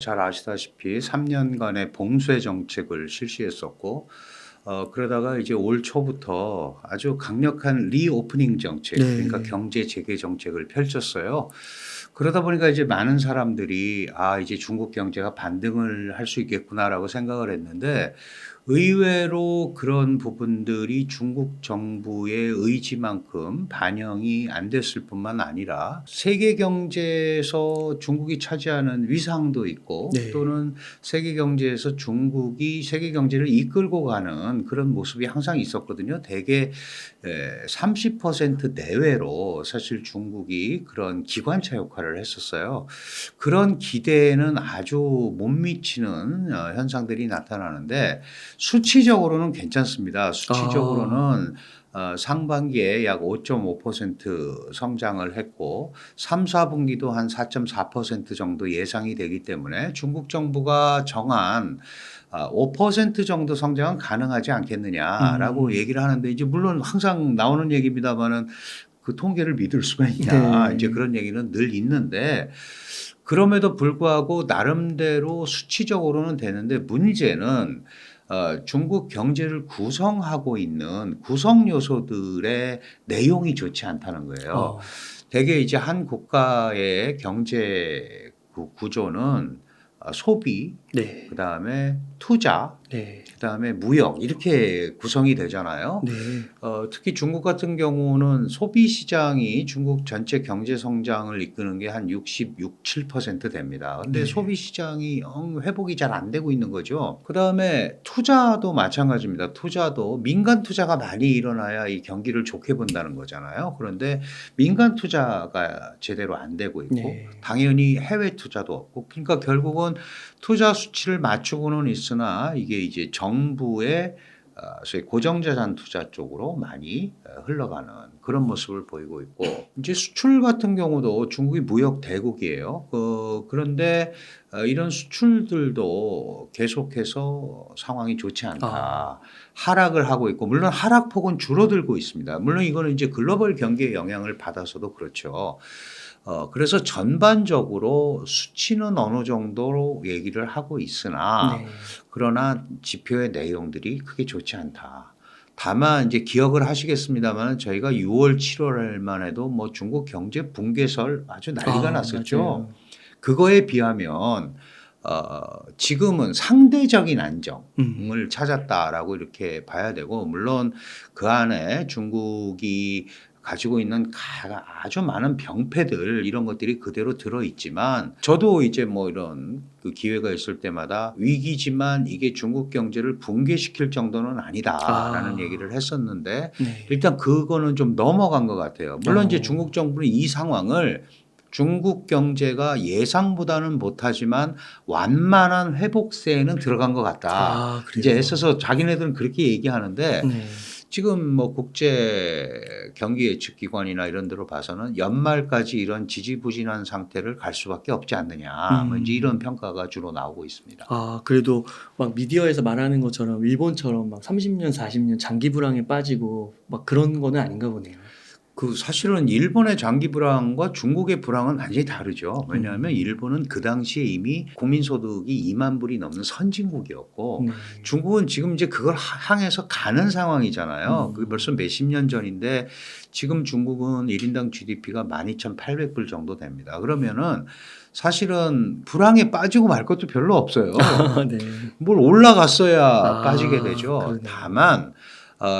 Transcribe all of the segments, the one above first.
잘 아시다시피 3년간의 봉쇄 정책을 실시했었고 그러다가 이제 올 초부터 아주 강력한 리오프닝 정책, 그러니까 네. 경제 재개 정책을 펼쳤어요. 그러다 보니까 이제 많은 사람들이 '아 이제 중국 경제가 반등을 할 수 있겠구나.'라고 생각을 했는데, 의외로 그런 부분들이 중국 정부의 의지만큼 반영이 안 됐을 뿐만 아니라 세계 경제에서 중국이 차지하는 위상도 있고, 네. 또는 세계 경제에서 중국이 세계 경제를 이끌고 가는 그런 모습이 항상 있었거든요. 대개 30% 내외로 사실 중국이 그런 기관차 역할을 했었어요. 그런 기대에는 아주 못 미치는 현상들이 나타나는데, 수치적으로는 괜찮습니다. 아. 수치적으로는 상반기에 약 5.5% 성장을 했고 3-4 분기도 한 4.4% 정도 예상이 되기 때문에 중국 정부가 정한 5% 정도 성장은 가능하지 않겠느냐라고 음. 얘기를 하는데, 이제 물론 항상 나오는 얘기입니다마는 그 통계를 믿을 수가 있냐, 이제 네. 그런 얘기는 늘 있는데, 그럼에도 불구하고 나름대로 수치적으로는 되는데, 문제는 중국 경제를 구성하고 있는 구성 요소들의 내용이 좋지 않다는 거예요. 어. 대개 이제 한 국가의 경제 구조는 소비, 네. 그다음에 투자, 네. 그다음에 무역, 이렇게 구성이 되잖아요. 네. 특히 중국 같은 경우는 소비 시장이 중국 전체 경제 성장을 이끄는 게 한 66~7% 됩니다. 근데 네. 소비 시장이 영 회복이 잘 안 되고 있는 거죠. 그다음에 투자도 마찬가지입니다. 투자도 민간 투자가 많이 일어나야 이 경기를 좋게 본다는 거잖아요. 그런데 민간 투자가 제대로 안 되고 있고, 네. 당연히 해외 투자도 없고, 그러니까 결국은 투자 수치를 맞추고는 있으나 이게 이제 정부의 소위 고정자산 투자 쪽으로 많이 흘러가는 그런 모습을 보이고 있고, 이제 수출 같은 경우도 중국이 무역 대국이에요. 그런데 이런 수출들도 계속해서 상황이 좋지 아. 않다. 하락을 하고 있고, 물론 하락폭은 줄어들고 있습니다. 물론 이거는 이제 글로벌 경기의 영향을 받아서도 그렇죠. 그래서 전반적으로 수치는 어느 정도로 얘기를 하고 있으나, 네. 그러나 지표의 내용들이 크게 좋지 않다. 다만 이제 기억을 하시겠습니다마는 저희가 6월, 7월만 해도 뭐 중국 경제 붕괴설 아주 난리가 아 났었죠. 맞아요. 그거에 비하면 지금은 상대적인 음. 안정을 찾았다라고 이렇게 봐야 되고, 물론 그 안에 중국이 가지고 있는 아주 많은 병폐들, 이런 것들이 그대로 들어 있지만, 저도 이제 뭐 이런 그 기회가 있을 때마다 위기지만 이게 중국 경제를 붕괴시킬 정도는 아니다라는 아. 얘기를 했었는데, 네. 일단 그거는 좀 넘어간 것 같아요. 물론 이제 중국 어. 정부는 이 상황을 중국 경제가 예상보다는 못하지만 완만한 회복세에는 들어간 것 같다, 아 이제 그래요? 애써서 자기네들은 그렇게 얘기하는데, 네. 지금 뭐 국제 경기 예측 기관이나 이런 데로 봐서는 연말까지 이런 지지부진한 상태를 갈 수밖에 없지 않느냐, 뭐 인제 이런 음. 평가가 주로 나오고 있습니다. 아 그래도 막 미디어에서 말하는 것처럼 일본처럼 막 30년 40년 장기 불황에 빠지고 막 그런 거는 아닌가 보네요. 사실은 일본의 장기 불황과 중국의 불황은 완전히 다르죠. 왜냐하면 음. 일본은 그 당시에 이미 국민 소득이 2만 불이 넘는 선진국이었고, 네. 중국은 지금 이제 그걸 향해서 가는 상황이잖아요. 그게 벌써 음. 몇십 년 전인데, 지금 중국은 1 인당 GDP가 12,800불 정도 됩니다. 그러면은 사실은 불황에 빠지고 말 것도 별로 없어요. 아 네. 뭘 올라갔어야 빠지게 아 되죠. 그러네요. 다만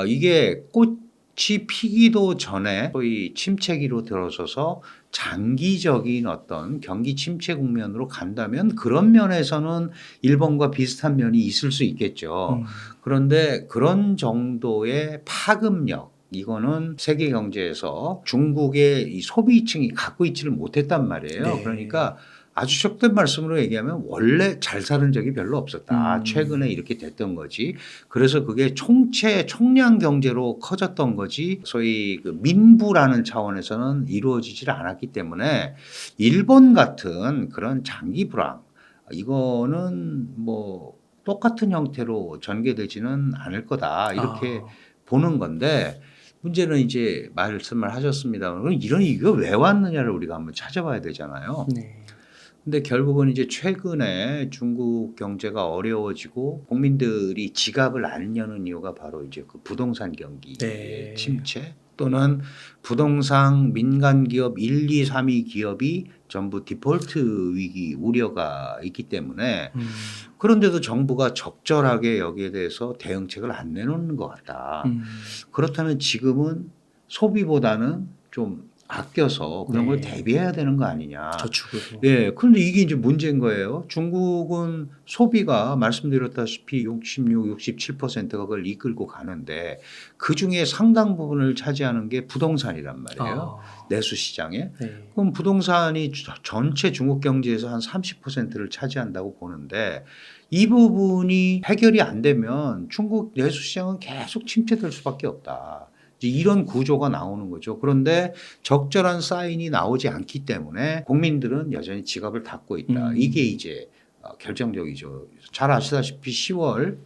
이게 꽃이 피기도 전에 소위 침체기로 들어서서 장기적인 어떤 경기 침체 국면으로 간다면, 그런 면에서는 일본과 비슷한 면이 있을 수 있겠죠. 음. 그런데 그런 정도의 파급력, 이거는 세계 경제에서 중국의 이 소비층이 갖고 있지를 못했단 말이에요. 네. 그러니까 아주 속된 말씀으로 얘기하면 원래 잘 사는 적이 별로 없었다. 최근에 음. 이렇게 됐던 거지. 그래서 그게 총량 경제로 커졌던 거지, 소위 그 민부라는 차원에서는 이루어지질 않았기 때문에, 일본 같은 그런 장기 불황, 이거는 뭐 똑같은 형태로 전개되지는 않을 거다, 이렇게 아. 보는 건데, 문제는 이제 말씀을 하셨습니다만, 그럼 이런 이유가 왜 왔느냐를 우리가 한번 찾아봐야 되잖아요. 네. 근데 결국은 이제 최근에 중국 경제가 어려워지고 국민들이 지갑을 안 여는 이유가 바로 이제 그 부동산 경기의 네. 침체 또는 부동산 민간 기업 1, 2, 3위 기업이 전부 디폴트 위기 우려가 있기 때문에 음. 그런데도 정부가 적절하게 여기에 대해서 대응책을 안 내놓는 것 같다. 음. 그렇다면 지금은 소비보다는 좀 아껴서 그런 걸 네. 대비해야 되는 거 아니냐. 저축으로. 예. 그런데 이게 이제 문제인 거예요. 중국은 소비가 말씀드렸다시피 66, 67%가 그걸 이끌고 가는데 그중에 상당 부분을 차지하는 게 부동산이란 말이에요. 아. 내수 시장에. 네. 그럼 부동산이 전체 중국 경제에서 한 30%를 차지한다고 보는데 이 부분이 해결이 안 되면 중국 내수 시장은 계속 침체될 수밖에 없다. 이제 이런 구조가 나오는 거죠. 그런데 적절한 사인이 나오지 않기 때문에 국민들은 여전히 지갑을 닫고 있다. 이게 이제 결정적이죠. 잘 아시다시피 10월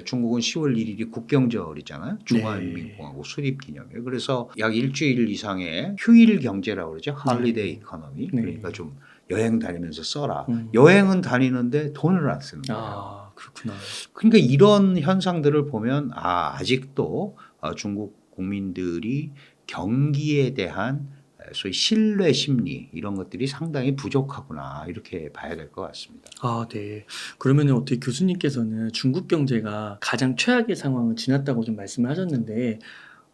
중국은 10월 1일이 국경절이잖아요. 중화인민공화국 수립기념일. 그래서 약 일주일 이상의 휴일 경제라고 그러죠. 할리데이 이코노미. 네. 그러니까 좀 여행 다니면서 써라. 음. 여행은 다니는데 돈을 안 쓰는 거예요. 아, 그렇구나. 그러니까 이런 현상들을 보면 아직도 중국 국민들이 경기에 대한 소위 신뢰 심리 이런 것들이 상당히 부족하구나 이렇게 봐야 될 것 같습니다. 아, 네. 그러면은 어떻게 교수님께서는 중국 경제가 가장 최악의 상황을 지났다고 좀 말씀을 하셨는데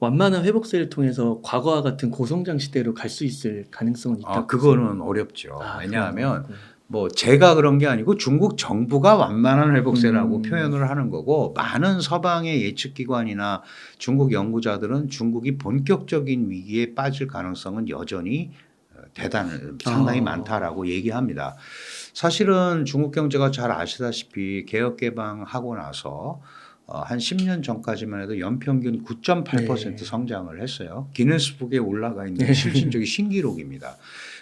완만한 회복세를 통해서 과거와 같은 고성장 시대로 갈 수 있을 가능성은 있다고 그거는 어렵죠. 보세요? 왜냐하면 그런 뭐 제가 그런 게 아니고 중국 정부가 완만한 회복세라고 음. 표현을 하는 거고 많은 서방의 예측기관이나 중국 연구자들은 중국이 본격적인 위기에 빠질 가능성은 여전히 상당히 아. 많다라고 얘기합니다. 사실은 중국 경제가 잘 아시다시피 개혁 개방하고 나서 한 10년 전까지만 해도 연평균 9.8% 네. 성장을 했어요. 기네스북에 올라가 있는 네. 실질적인 신기록입니다.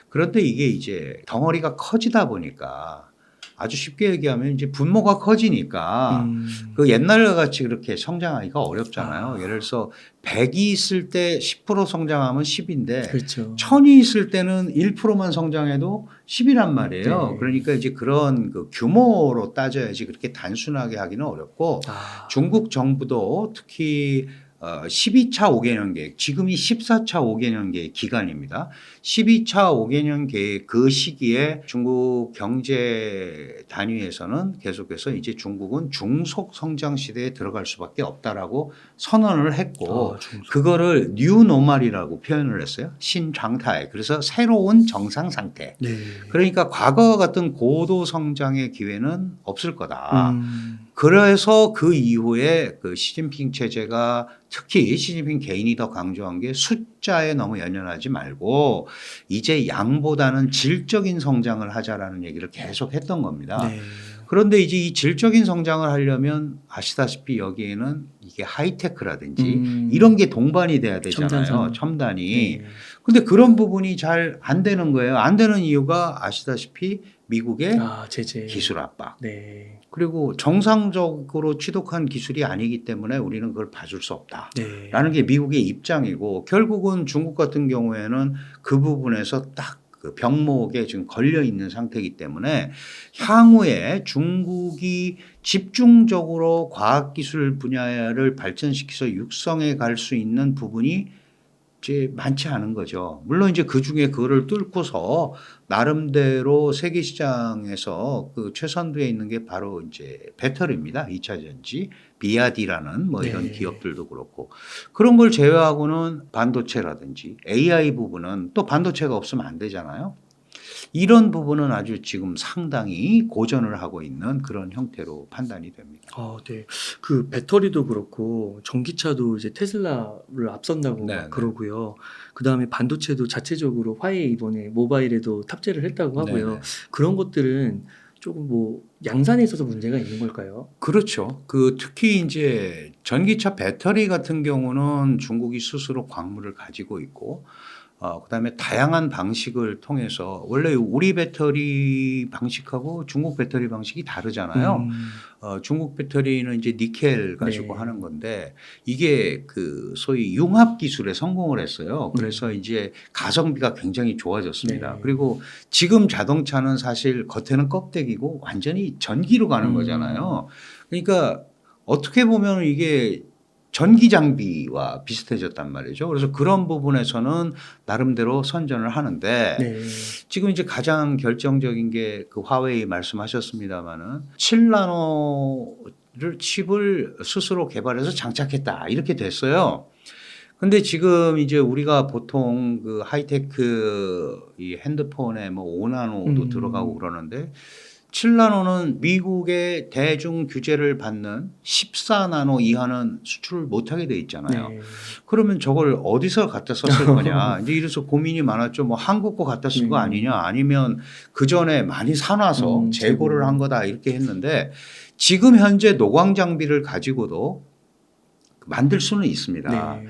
그런데 이게 이제 덩어리가 커지다 보니까 아주 쉽게 얘기하면 이제 분모가 커지니까 그 옛날과 같이 그렇게 성장하기가 어렵잖아요. 아. 예를 들어서 100이 있을 때 10% 성장하면 10인데 그렇죠. 1000이 있을 때는 1%만 성장해도 10이란 말이에요. 네. 그러니까 이제 그런 그 규모로 따져야지 그렇게 단순하게 하기는 어렵고 아. 중국 정부도 특히 12차 5개년 계획, 지금이 14차 5개년 계획 기간입니다. 12차 5개년 계획 그 시기에 중국 경제 단위에서는 계속해서 이제 중국은 중속 성장 시대에 들어갈 수밖에 없다라고 선언을 했고 중속. 그거를 뉴노멀이라고 표현을 했어요. 신常态. 그래서 새로운 정상 상태. 네. 그러니까 과거와 같은 고도 성장의 기회는 없을 거다. 음. 그래서 그 이후에 그 시진핑 체제가 특히 시진핑 개인이 더 강조한 게 숫자에 너무 연연하지 말고 이제 양보다는 질적인 성장을 하자라는 얘기를 계속 했던 겁니다. 네. 그런데 이제 이 질적인 성장을 하려면 아시다시피 여기에는 이게 하이테크라든지 이런 게 동반이 돼야 되잖아요. 첨단 첨단이. 네. 근데 그런 부분이 잘 안 되는 거예요. 안 되는 이유가 아시다시피 미국의 제재. 기술 압박. 네. 그리고 정상적으로 취득한 기술이 아니기 때문에 우리는 그걸 봐줄 수 없다. 네. 라는 게 미국의 입장이고 결국은 중국 같은 경우에는 그 부분에서 딱 그 병목에 지금 걸려 있는 상태이기 때문에 향후에 중국이 집중적으로 과학기술 분야를 발전시켜서 육성해 갈 수 있는 부분이 이제 많지 않은 거죠. 물론 이제 그 중에 그거를 뚫고서 나름대로 세계 시장에서 그 최선두에 있는 게 바로 이제 배터리입니다. 2차 전지, 비아디라는 뭐 이런 네. 기업들도 그렇고 그런 걸 제외하고는 반도체라든지 AI 부분은 또 반도체가 없으면 안 되잖아요. 이런 부분은 아주 지금 상당히 고전을 하고 있는 그런 형태로 판단이 됩니다. 네. 그 배터리도 그렇고 전기차도 이제 테슬라를 앞선다고 네, 막 네. 그러고요. 그다음에 반도체도 자체적으로 화웨이 이번에 모바일에도 탑재를 했다고 하고요. 네네. 그런 것들은 조금 뭐 양산에 있어서 문제가 있는 걸까요? 그렇죠. 그 특히 이제 전기차 배터리 같은 경우는 중국이 스스로 광물을 가지고 있고 그다음에 다양한 방식을 통해서 원래 우리 배터리 방식하고 중국 배터리 방식이 다르잖아요. 중국 배터리는 이제 니켈 가지고 네. 하는 건데 이게 그 소위 융합 기술에 성공을 했어요. 그래서 이제 가성비가 굉장히 좋아졌습니다. 네. 그리고 지금 자동차는 사실 겉에는 껍데기고 완전히 전기로 가는 거잖아요. 그러니까 어떻게 보면 이게 전기 장비와 비슷해졌단 말이죠. 그래서 그런 부분에서는 나름대로 선전을 하는데 네. 지금 이제 가장 결정적인 게 그 화웨이 말씀하셨습니다마는 7나노를 칩을 스스로 개발해서 장착했다 이렇게 됐어요. 근데 지금 이제 우리가 보통 그 하이테크 이 핸드폰에 뭐 5나노도 들어가고 그러는데 7나노는 미국의 대중 규제를 받는 14나노 이하는 수출을 못하게 돼 있잖아요. 네. 그러면 저걸 어디서 갖다 썼을 거냐. 이제 이래서 고민이 많았죠. 뭐 한국 거 갖다 쓴 거 아니냐. 아니면 그 전에 많이 사놔서 재고를 한 거다 이렇게 했는데 지금 현재 노광 장비를 가지고도 만들 수는 있습니다. 네.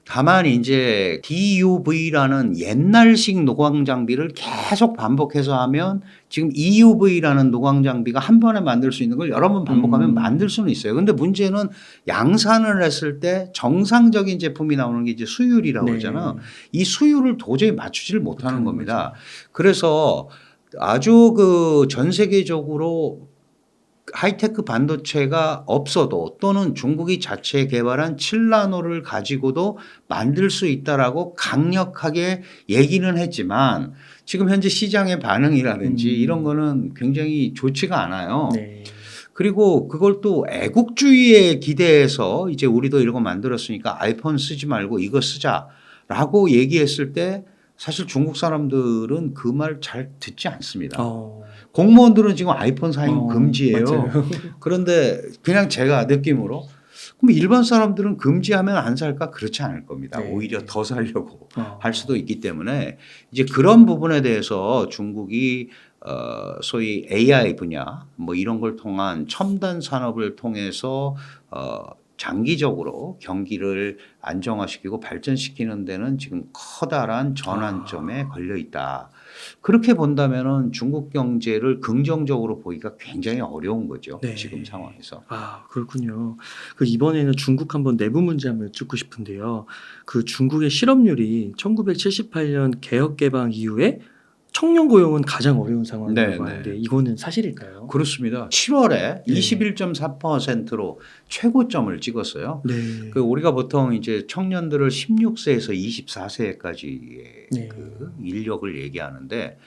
다만 이제 DUV라는 옛날식 노광 장비를 계속 반복해서 하면 지금 EUV라는 노광 장비가 한 번에 만들 수 있는 걸 여러 번 반복하면 만들 수는 있어요. 근데 문제는 양산을 했을 때 정상적인 제품이 나오는 게 이제 수율이라고 네. 그러잖아요. 이 수율을 도저히 맞추지를 못하는 겁니다. 그래서 아주 그 전 세계적으로 하이테크 반도체가 없어도 또는 중국이 자체 개발한 7나노를 가지고도 만들 수 있다라고 강력하게 얘기는 했지만 지금 현재 시장의 반응이라든지 이런 거는 굉장히 좋지가 않아요. 네. 그리고 그걸 또 애국주의에 기대해서 이제 우리도 이런 거 만들었으니까 아이폰 쓰지 말고 이거 쓰자라고 얘기했을 때 사실 중국 사람들은 그 말 잘 듣지 않습니다. 공무원들은 지금 아이폰 사용 금지예요. 맞아요. 그런데 그냥 제가 느낌으로 그럼 일반 사람들은 금지하면 안 살까? 그렇지 않을 겁니다. 네. 오히려 더 살려고 할 수도 있기 때문에 이제 그런 부분에 대해서 중국이 소위 AI 분야 뭐 이런 걸 통한 첨단 산업을 통해서 장기적으로 경기를 안정화시키고 발전시키는 데는 지금 커다란 전환점에 걸려 있다. 그렇게 본다면은 중국 경제를 긍정적으로 보기가 굉장히 어려운 거죠. 네. 지금 상황에서. 그렇군요. 그 이번에는 중국 한번 내부 문제 한번 여쭙고 싶은데요. 그 중국의 실업률이 1978년 개혁 개방 이후에 청년 고용은 가장 어려운 상황이라고 하는데 이거는 사실일까요? 그렇습니다. 7월에 21.4%로 최고점을 찍었어요. 네. 그 우리가 보통 이제 청년들을 16세에서 24세까지의 그 인력을 얘기하는데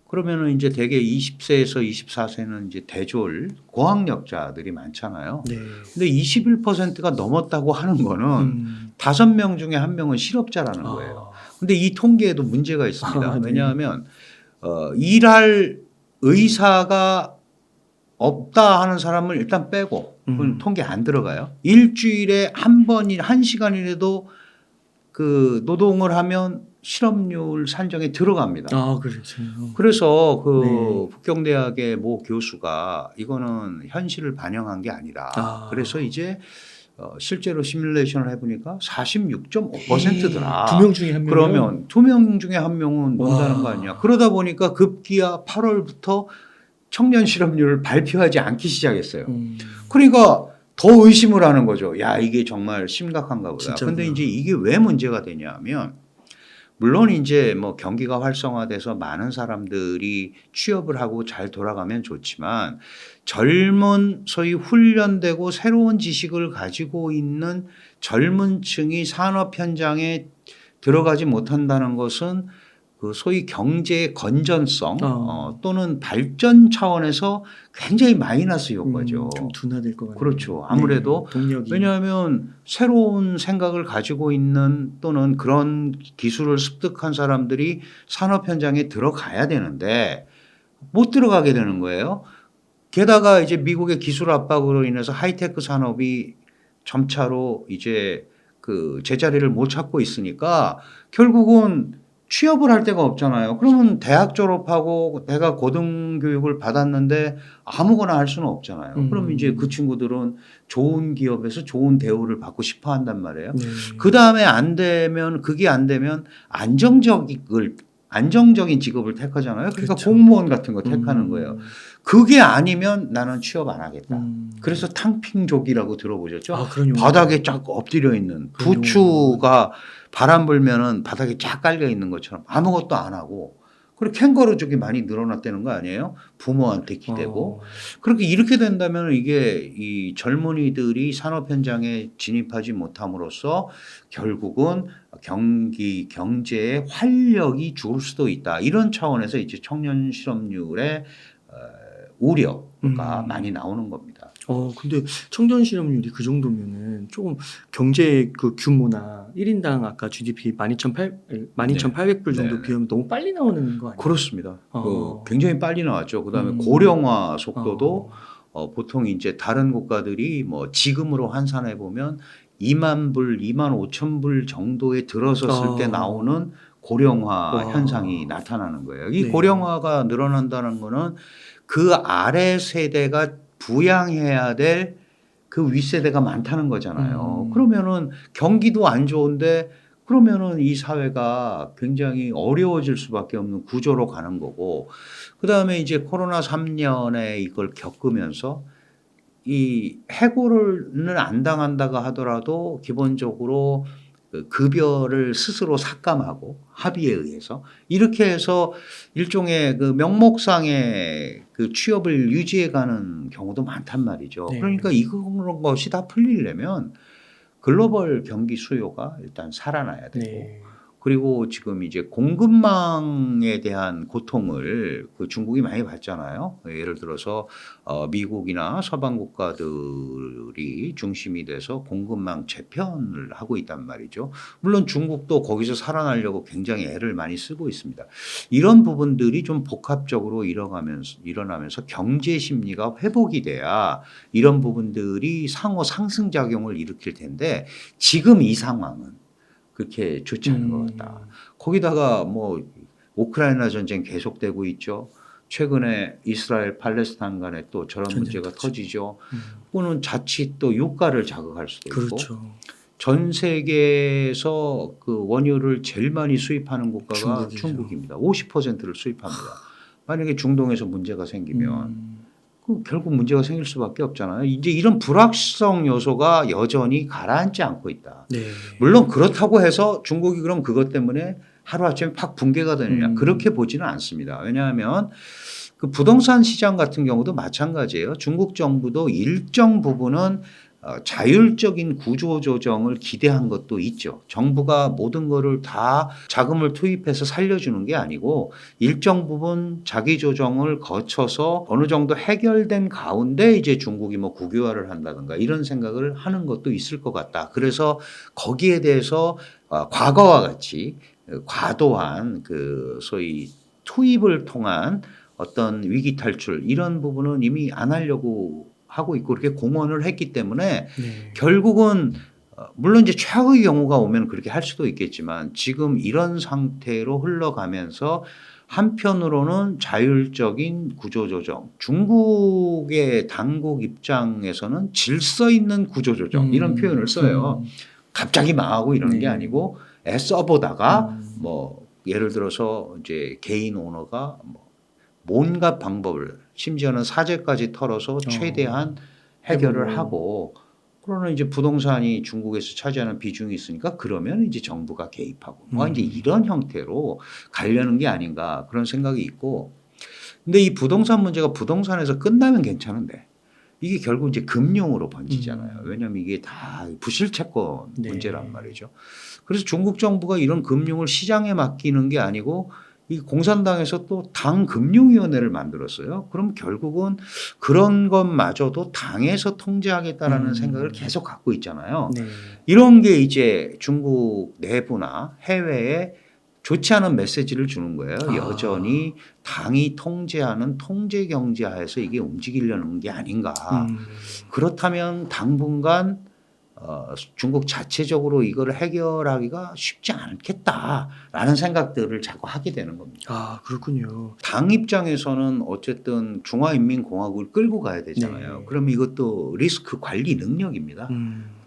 그러면은 이제 대개 20세에서 24세는 이제 대졸 고학력자들이 많잖아요. 네. 근데 21%가 넘었다고 하는 거는 5명 중에 1명은 실업자라는 거예요. 근데 이 통계에도 문제가 있습니다. 왜냐하면 일할 의사가 없다 하는 사람을 일단 빼고 그건 통계 안 들어가요. 일주일에 한 시간이라도 그 노동을 하면 실업률 산정에 들어갑니다. 그렇죠. 그래서 그 북경대학의 모 교수가 이거는 현실을 반영한 게 아니라 그래서 이제 실제로 시뮬레이션을 해보니까 46.5%더라. 2명 중에 1명. 그러면 2명 중에 1명은 논다는 거 아니야. 그러다 보니까 급기야 8월부터 청년 실업률을 발표하지 않기 시작했어요. 그러니까 더 의심을 하는 거죠. 야, 이게 정말 심각한가 보다. 그런데 이제 이게 왜 문제가 되냐면 물론 이제 뭐 경기가 활성화돼서 많은 사람들이 취업을 하고 잘 돌아가면 좋지만 젊은 소위 훈련되고 새로운 지식을 가지고 있는 젊은 층이 산업 현장에 들어가지 못한다는 것은 그 소위 경제의 건전성 또는 발전 차원에서 굉장히 마이너스 효과죠. 좀 둔화될 것 같아요. 그렇죠. 아무래도 동력이. 왜냐하면 새로운 생각을 가지고 있는 또는 그런 기술을 습득한 사람들이 산업 현장에 들어가야 되는데 못 들어가게 되는 거예요. 게다가 이제 미국의 기술 압박으로 인해서 하이테크 산업이 점차로 이제 그 제자리를 못 찾고 있으니까 결국은 취업을 할 데가 없잖아요. 그러면 대학 졸업하고 내가 고등교육을 받았는데 아무거나 할 수는 없잖아요. 그럼 이제 그 친구들은 좋은 기업에서 좋은 대우를 받고 싶어 한단 말이에요. 네. 그다음에 안 되면 그게 안 되면 안정적인 직업을 택하잖아요. 그러니까 그렇죠. 공무원 같은 거 택하는 거예요. 그게 아니면 나는 취업 안 하겠다. 그래서 탕핑족이라고 들어보셨죠? 아, 그런 용어. 바닥에 쫙 엎드려 있는 그런 부추가 바람 불면은 바닥에 쫙 깔려 있는 것처럼 아무것도 안 하고 그리고 캥거루족이 많이 늘어났다는 거 아니에요? 부모한테 기대고. 그렇게 이렇게 된다면 이게 이 젊은이들이 산업 현장에 진입하지 못함으로써 결국은 경제의 활력이 죽을 수도 있다. 이런 차원에서 이제 청년 실업률의 우려가 많이 나오는 겁니다. 근데 청년 실업률이 그 정도면은 조금 경제 그 규모나 1인당 아까 GDP 12,800불 정도 네네. 비하면 너무 빨리 나오는 거 아니에요? 그렇습니다. 어. 굉장히 빨리 나왔죠. 그다음에 음. 고령화 속도도 보통 이제 다른 국가들이 뭐 지금으로 환산해 보면 2만 불, 2만 5천 불 정도에 들어섰을 때 나오는 고령화 와. 현상이 나타나는 거예요. 이 네. 고령화가 늘어난다는 거는 그 아래 세대가 부양해야 될 그 윗세대가 많다는 거잖아요. 그러면은 경기도 안 좋은데 그러면은 이 사회가 굉장히 어려워질 수밖에 없는 구조로 가는 거고 그다음에 이제 코로나 3년에 이걸 겪으면서 이 해고를 안 당한다고 하더라도 기본적으로 그 급여를 스스로 삭감하고 합의에 의해서 이렇게 해서 일종의 그 명목상의 그 취업을 유지해 가는 경우도 많단 말이죠. 네. 그러니까 이런 것이 다 풀리려면 글로벌 경기 수요가 일단 살아나야 되고 네. 그리고 지금 이제 공급망에 대한 고통을 그 중국이 많이 받잖아요. 예를 들어서 미국이나 서방 국가들이 중심이 돼서 공급망 재편을 하고 있단 말이죠. 물론 중국도 거기서 살아나려고 굉장히 애를 많이 쓰고 있습니다. 이런 부분들이 좀 복합적으로 일어나면서 경제 심리가 회복이 돼야 이런 부분들이 상호 상승작용을 일으킬 텐데 지금 이 상황은 그렇게 좋지 않은 것 같다. 거기다가 뭐 우크라이나 전쟁 계속되고 있죠. 최근에 이스라엘 팔레스타인 간에 또 저런 문제가 전쟁이죠. 터지죠. 그거는 자칫 또 유가를 자극할 수도 있고 그렇죠. 전 세계에서 그 원유를 제일 많이 수입하는 국가가 중국이죠. 중국입니다. 50%를 수입합니다. 만약에 중동에서 문제가 생기면 그 결국 문제가 생길 수밖에 없잖아요. 이제 이런 불확실성 요소가 여전히 가라앉지 않고 있다. 네. 물론 그렇다고 해서 중국이 그럼 그것 때문에 하루아침에 팍 붕괴가 되느냐 그렇게 보지는 않습니다. 왜냐하면 그 부동산 시장 같은 경우도 마찬가지예요. 중국 정부도 일정 부분은 자율적인 구조 조정을 기대한 것도 있죠. 정부가 모든 거를 다 자금을 투입해서 살려주는 게 아니고 일정 부분 자기 조정을 거쳐서 어느 정도 해결된 가운데 이제 중국이 뭐 국유화를 한다든가 이런 생각을 하는 것도 있을 것 같다. 그래서 거기에 대해서 과거와 같이 과도한 그 소위 투입을 통한 어떤 위기 탈출 이런 부분은 이미 안 하려고 하고 있고 그렇게 공언을 했기 때문에 네. 결국은 물론 이제 최악의 경우가 오면 그렇게 할 수도 있겠지만 지금 이런 상태로 흘러가면서 한편으로는 자율적인 구조조정 중국의 당국 입장에서는 질서 있는 구조조정 이런 표현을 써요. 갑자기 망하고 이러는 게 네. 아니고 애써보다가 뭐 예를 들어서 이제 개인 오너가 뭐 온갖 방법을 심지어는 사재까지 털어서 최대한 해결을 하고 그러나 이제 부동산이 중국에서 차지하는 비중이 있으니까 그러면 이제 정부가 개입하고 뭐 이제 이런 형태로 가려는 게 아닌가 그런 생각이 있고 근데 이 부동산 문제가 부동산에서 끝나면 괜찮은데 이게 결국 이제 금융으로 번지잖아요. 왜냐하면 이게 다 부실채권 네. 문제란 말이죠. 그래서 중국 정부가 이런 금융을 시장에 맡기는 게 아니고 이 공산당에서 또 당 금융위원회를 만들었어요. 그럼 결국은 그런 것마저도 당에서 통제하겠다라는 생각을 계속 갖고 있잖아요. 네. 이런 게 이제 중국 내부나 해외에 좋지 않은 메시지를 주는 거예요. 여전히 당이 통제하는 통제 경제하에서 이게 움직이려는 게 아닌가. 그렇다면 당분간 중국 자체적으로 이거를 해결하기가 쉽지 않겠다라는 생각들을 자꾸 하게 되는 겁니다. 아, 그렇군요. 당 입장에서는 어쨌든 중화인민공화국을 끌고 가야 되잖아요. 네. 그러면 이것도 리스크 관리 능력입니다.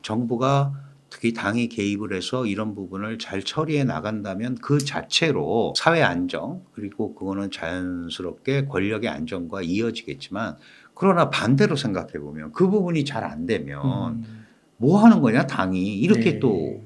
정부가 특히 당이 개입을 해서 이런 부분을 잘 처리해 나간다면 그 자체로 사회 안정 그리고 그거는 자연스럽게 권력의 안정과 이어지겠지만 그러나 반대로 생각해 보면 그 부분이 잘 안 되면 뭐 하는 거냐 당이 이렇게 네. 또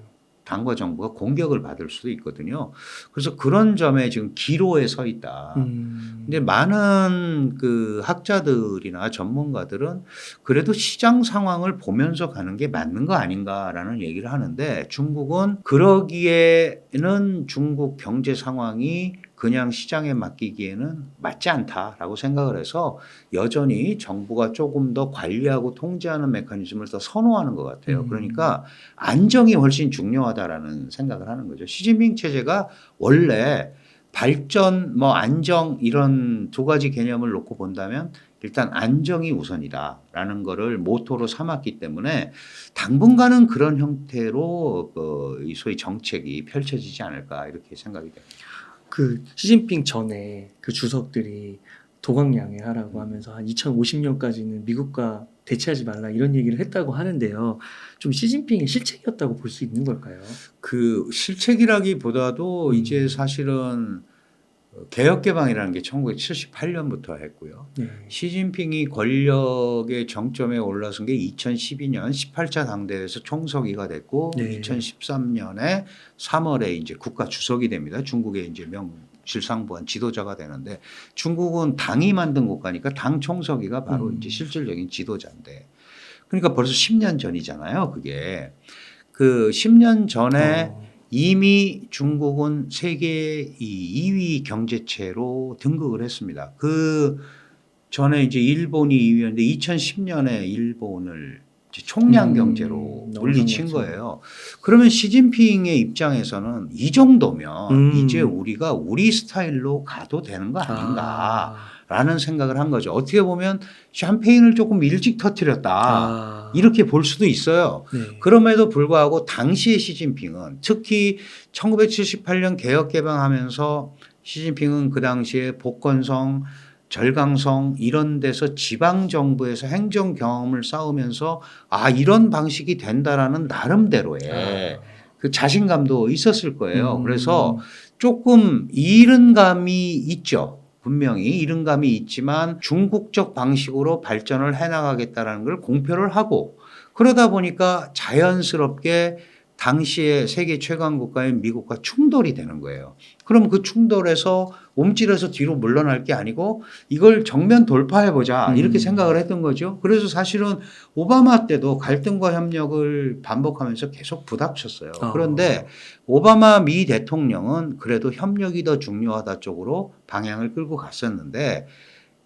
당과 정부가 공격을 받을 수도 있거든요. 그래서 그런 점에 지금 기로에 서 있다. 근데 많은 그 학자들이나 전문가들은 그래도 시장 상황을 보면서 가는 게 맞는 거 아닌가라는 얘기를 하는데 중국은 그러기에는 중국 경제 상황이 그냥 시장에 맡기기에는 맞지 않다라고 생각을 해서 여전히 정부가 조금 더 관리하고 통제하는 메커니즘을 더 선호하는 것 같아요. 그러니까 안정이 훨씬 중요하다라는 생각을 하는 거죠. 시진핑 체제가 원래 발전, 뭐 안정 이런 두 가지 개념을 놓고 본다면 일단 안정이 우선이다라는 거를 모토로 삼았기 때문에 당분간은 그런 형태로 이 소위 정책이 펼쳐지지 않을까 이렇게 생각이 됩니다. 그 시진핑 전에 그 주석들이 도강양해하라고 하면서 한 2050년까지는 미국과 대치하지 말라 이런 얘기를 했다고 하는데요. 좀 시진핑의 실책이었다고 볼 수 있는 걸까요? 그 실책이라기보다도 이제 사실은 개혁개방이라는 게 1978년부터 했고요. 네. 시진핑이 권력의 정점에 올라선 게 2012년 18차 당대회에서 총서기가 됐고 네. 2013년에 3월에 이제 국가 주석이 됩니다. 중국의 이제 명실상부한 지도자가 되는데 중국은 당이 만든 국가니까 당 총서기가 바로 이제 실질적인 지도자인데 그러니까 벌써 10년 전이잖아요. 그게 그 10년 전에 이미 중국은 세계 2위 경제체로 등극을 했습니다. 그 전에 이제 일본이 2위였는데 2010년에 일본을 이제 총량 경제로 물리친 거예요. 그러면 시진핑의 입장에서는 이 정도면 이제 우리가 우리 스타일로 가도 되는 거 아닌가라는 생각을 한 거죠. 어떻게 보면 샴페인을 조금 일찍 터뜨렸다. 이렇게 볼 수도 있어요. 네. 그럼에도 불구하고 당시의 시진핑은 특히 1978년 개혁 개방하면서 시진핑은 그 당시에 복건성, 절강성 이런 데서 지방 정부에서 행정 경험을 쌓으면서 아 이런 방식이 된다라는 나름대로의 그 자신감도 있었을 거예요. 그래서 조금 잃은 감이 있죠. 분명히 잃은 감이 있지만 중국적 방식으로 발전을 해나가겠다라는 걸 공표를 하고 그러다 보니까 자연스럽게 당시에 세계 최강 국가인 미국과 충돌이 되는 거예요. 그럼 그 충돌에서 움찔해서 뒤로 물러날 게 아니고 이걸 정면 돌파해보자 이렇게 생각을 했던 거죠. 그래서 사실은 오바마 때도 갈등과 협력을 반복하면서 계속 부닥쳤어요. 그런데 오바마 미 대통령은 그래도 협력이 더 중요하다 쪽으로 방향을 끌고 갔었는데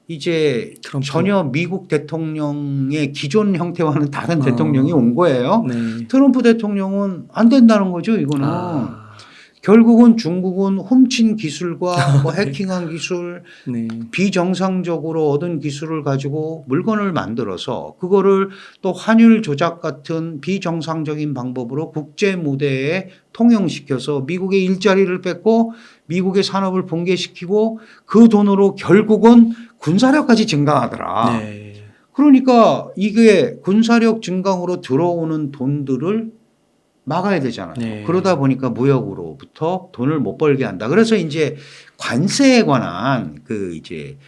이제 트럼프. 전혀 미국 대통령의 기존 형태와는 다른 대통령이 온 거예요. 네. 트럼프 대통령은 안 된다는 거죠. 이거는. 결국은 중국은 훔친 기술과 뭐 해킹한 기술, 네. 비정상적으로 얻은 기술을 가지고 물건을 만들어서 그거를 또 환율 조작 같은 비정상적인 방법으로 국제 무대에 통용시켜서 미국의 일자리를 뺏고 미국의 산업을 붕괴시키고 그 돈으로 결국은 군사력까지 증강하더라. 네. 그러니까 이게 군사력 증강으로 들어오는 돈들을 막아야 되잖아요. 네. 그러다 보니까 무역으로부터 돈을 못 벌게 한다. 그래서 이제 관세에 관한 그 이제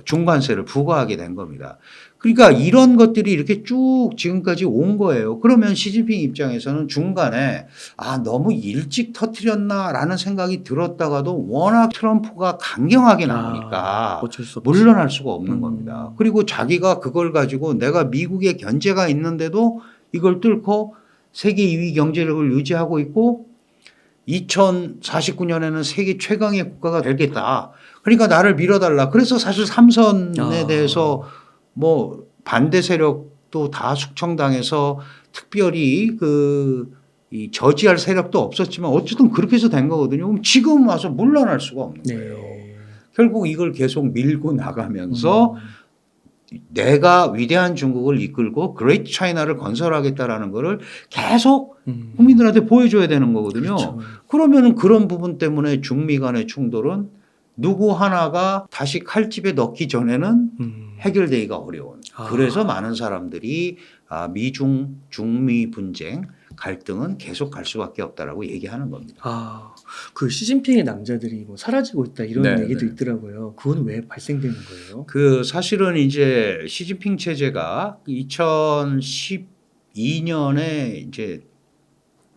중관세를 부과하게 된 겁니다. 그러니까 이런 것들이 이렇게 쭉 지금까지 온 거예요. 그러면 시진핑 입장에서는 중간에 아 너무 일찍 터뜨렸나라는 생각이 들었다가도 워낙 트럼프가 강경하게 나오니까 어쩔 수 없지. 물러날 수가 없는 겁니다. 그리고 자기가 그걸 가지고 내가 미국의 견제가 있는데도 이걸 뚫고 세계 2위 경제력을 유지하고 있고 2049년에는 세계 최강의 국가가 되겠다. 그러니까 나를 밀어달라. 그래서 사실 삼선에 대해서 뭐 반대 세력도 다 숙청당해서 특별히 이 저지할 세력도 없었지만 어쨌든 그렇게 해서 된 거거든요. 그럼 지금 와서 물러날 수가 없는 거예요. 결국 이걸 계속 밀고 나가면서 내가 위대한 중국을 이끌고 그레이트 차이나를 건설하겠다라는 거를 계속 음. 국민들한테 보여줘야 되는 거거든요. 그렇죠. 그러면은 그런 부분 때문에 중미 간의 충돌은 누구 하나가 다시 칼집에 넣기 전에는 해결되기가 어려운. 그래서 많은 사람들이 미중 중미 분쟁 갈등은 계속 갈 수밖에 없다라고 얘기하는 겁니다. 그 시진핑의 남자들이 뭐 사라지고 있다 이런 네, 얘기도 네. 있더라고요. 그건 왜 발생되는 거예요? 그 사실은 이제 시진핑 체제가 2012년에 이제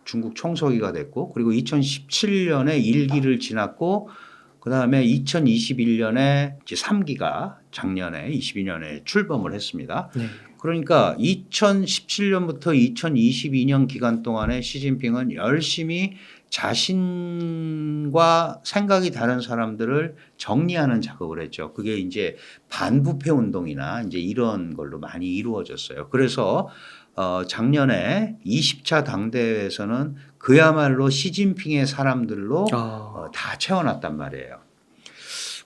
중국 총서기가 됐고 그리고 2017년에 1기를 지났고 그다음에 2021년에 이제 3기가 작년에 22년에 출범을 했습니다. 네. 그러니까 2017년부터 2022년 기간 동안에 시진핑은 열심히 자신과 생각이 다른 사람들을 정리하는 작업을 했죠. 그게 이제 반부패 운동이나 이제 이런 걸로 많이 이루어졌어요. 그래서 작년에 20차 당대회에서는 그야말로 시진핑의 사람들로 다 채워놨단 말이에요.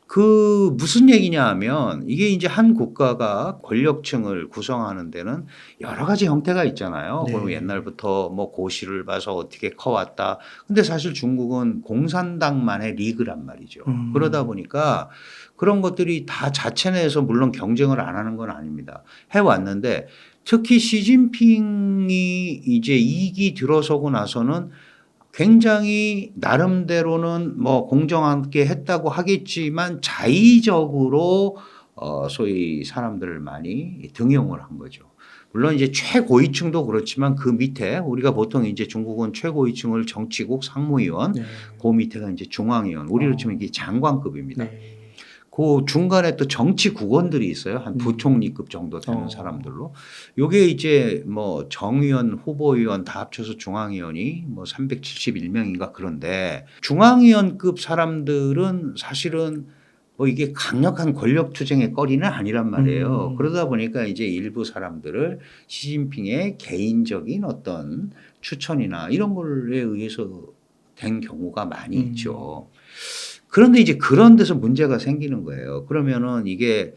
그 무슨 얘기냐 하면 이게 이제 한 국가가 권력층을 구성하는 데는 여러 가지 형태가 있잖아요. 네. 그리고 옛날부터 뭐 고시를 봐서 어떻게 커왔다. 근데 사실 중국은 공산당만의 리그란 말이죠. 그러다 보니까 그런 것들이 다 자체 내에서 물론 경쟁을 안 하는 건 아닙니다. 해왔는데 특히 시진핑이 이제 2기 들어서고 나서는 굉장히 나름대로는 뭐 공정하게 했다고 하겠지만 자의적으로 소위 사람들을 많이 등용을 한 거죠. 물론 이제 최고위층도 그렇지만 그 밑에 우리가 보통 이제 중국은 최고위층을 정치국 상무위원, 네. 그 밑에가 이제 중앙위원, 우리로 치면 이게 장관급입니다. 네. 그 중간에 또 정치 국원들이 있어요. 한 부총리급 정도 되는 사람들로. 요게 이제 뭐 정의원, 후보위원 다 합쳐서 중앙위원이 뭐 371명인가 그런데 중앙위원급 사람들은 사실은 뭐 이게 강력한 권력 투쟁의 거리는 아니란 말이에요. 그러다 보니까 이제 일부 사람들을 시진핑의 개인적인 어떤 추천이나 이런 걸에 의해서 된 경우가 많이 있죠. 그런데 이제 그런 데서 문제가 생기는 거예요. 그러면은 이게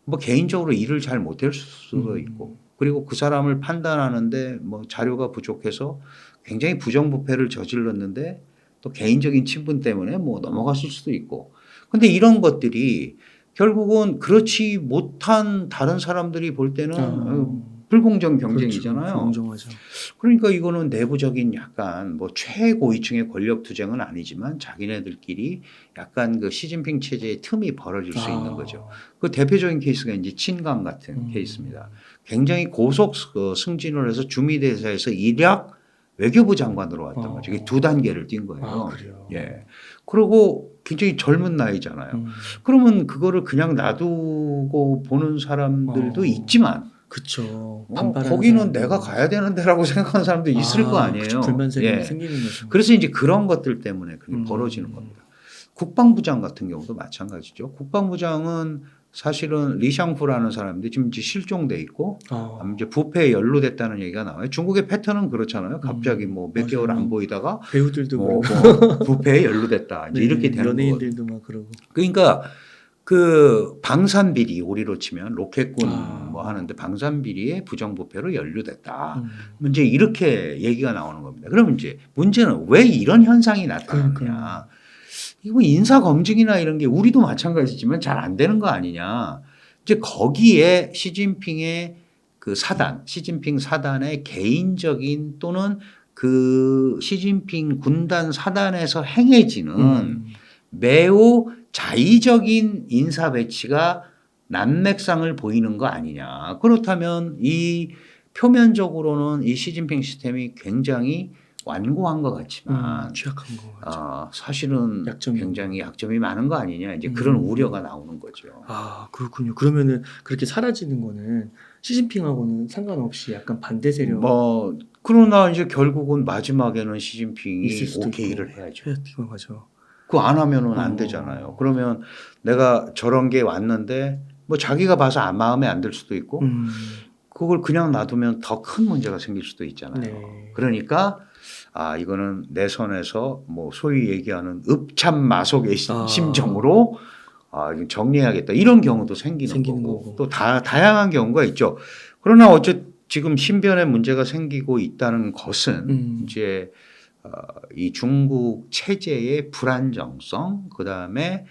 뭐 개인적으로 일을 잘 못할 수도 있고 그리고 그 사람을 판단하는데 뭐 자료가 부족해서 굉장히 부정부패를 저질렀는데 또 개인적인 친분 때문에 뭐 넘어갔을 수도 있고. 근데 이런 것들이 결국은 그렇지 못한 다른 사람들이 볼 때는 불공정 경쟁이잖아요. 그렇죠. 불공정하죠. 그러니까 이거는 내부적인 약간 뭐 최고위층의 권력 투쟁은 아니지만 자기네들끼리 약간 그 시진핑 체제의 틈이 벌어질 수 있는 거죠. 그 대표적인 케이스가 이제 친강 같은 케이스입니다. 굉장히 고속 승진을 해서 주미대사에서 일약 외교부 장관으로 왔단 말이죠. 이게 2단계를 뛴 거예요. 그래요. 예. 그리고 굉장히 젊은 나이잖아요. 그러면 그거를 그냥 놔두고 보는 사람들도 있지만 그렇죠. 거기는 내가 가야 되는 데라고 생각하는 사람도 있을 거 아니에요. 그렇죠. 불만색이 예. 생기는 거죠. 그래서 이제 그런 것들 때문에 그게 벌어지는 겁니다. 국방부장 같은 경우도 마찬가지죠. 국방부장은 사실은 리샹푸라는 사람인데 지금 이제 실종돼 있고 이제 부패에 연루됐다는 얘기가 나와요. 중국의 패턴은 그렇잖아요. 갑자기 뭐 몇 개월 안 보이다가 배우들도 뭐 부패에 연루됐다. 이제 네, 이렇게 되는 연예인들도 막 그러고. 그러니까 그 방산비리 우리로 치면 로켓군 뭐 하는데 방산비리에 부정부패로 연루됐다. 이제 이렇게 얘기가 나오는 겁니다. 그러면 이제 문제는 왜 이런 현상이 나타나느냐. 이거 인사 검증이나 이런 게 우리도 마찬가지지만 잘 안 되는 거 아니냐. 이제 거기에 시진핑의 그 사단, 시진핑 사단의 개인적인 또는 그 시진핑 군단 사단에서 행해지는 매우 자의적인 인사 배치가 난맥상을 보이는 거 아니냐. 그렇다면 이 표면적으로는 이 시진핑 시스템이 굉장히 완고한 것 같지만 취약한 거 같죠. 사실은 굉장히 약점이 많은 거 아니냐. 이제 그런 우려가 나오는 거죠. 그렇군요. 그러면은 그렇게 사라지는 거는 시진핑하고는 상관없이 약간 반대 세력. 뭐 그러나 이제 결국은 마지막에는 시진핑이 오케이를 해야죠. 맞아. 그거 안 하면은 안 되잖아요. 그러면 내가 저런 게 왔는데 뭐 자기가 봐서 마음에 안 들 수도 있고 그걸 그냥 놔두면 더 큰 문제가 생길 수도 있잖아요. 네. 그러니까 이거는 내 손에서 뭐 소위 얘기하는 읍참마속의 심정으로 이거 정리해야겠다 이런 경우도 생기는 생기는 거고 거고. 또 다양한 경우가 있죠. 그러나 지금 신변에 문제가 생기고 있다는 것은 이제 이 중국 체제의 불안정성, 그 다음에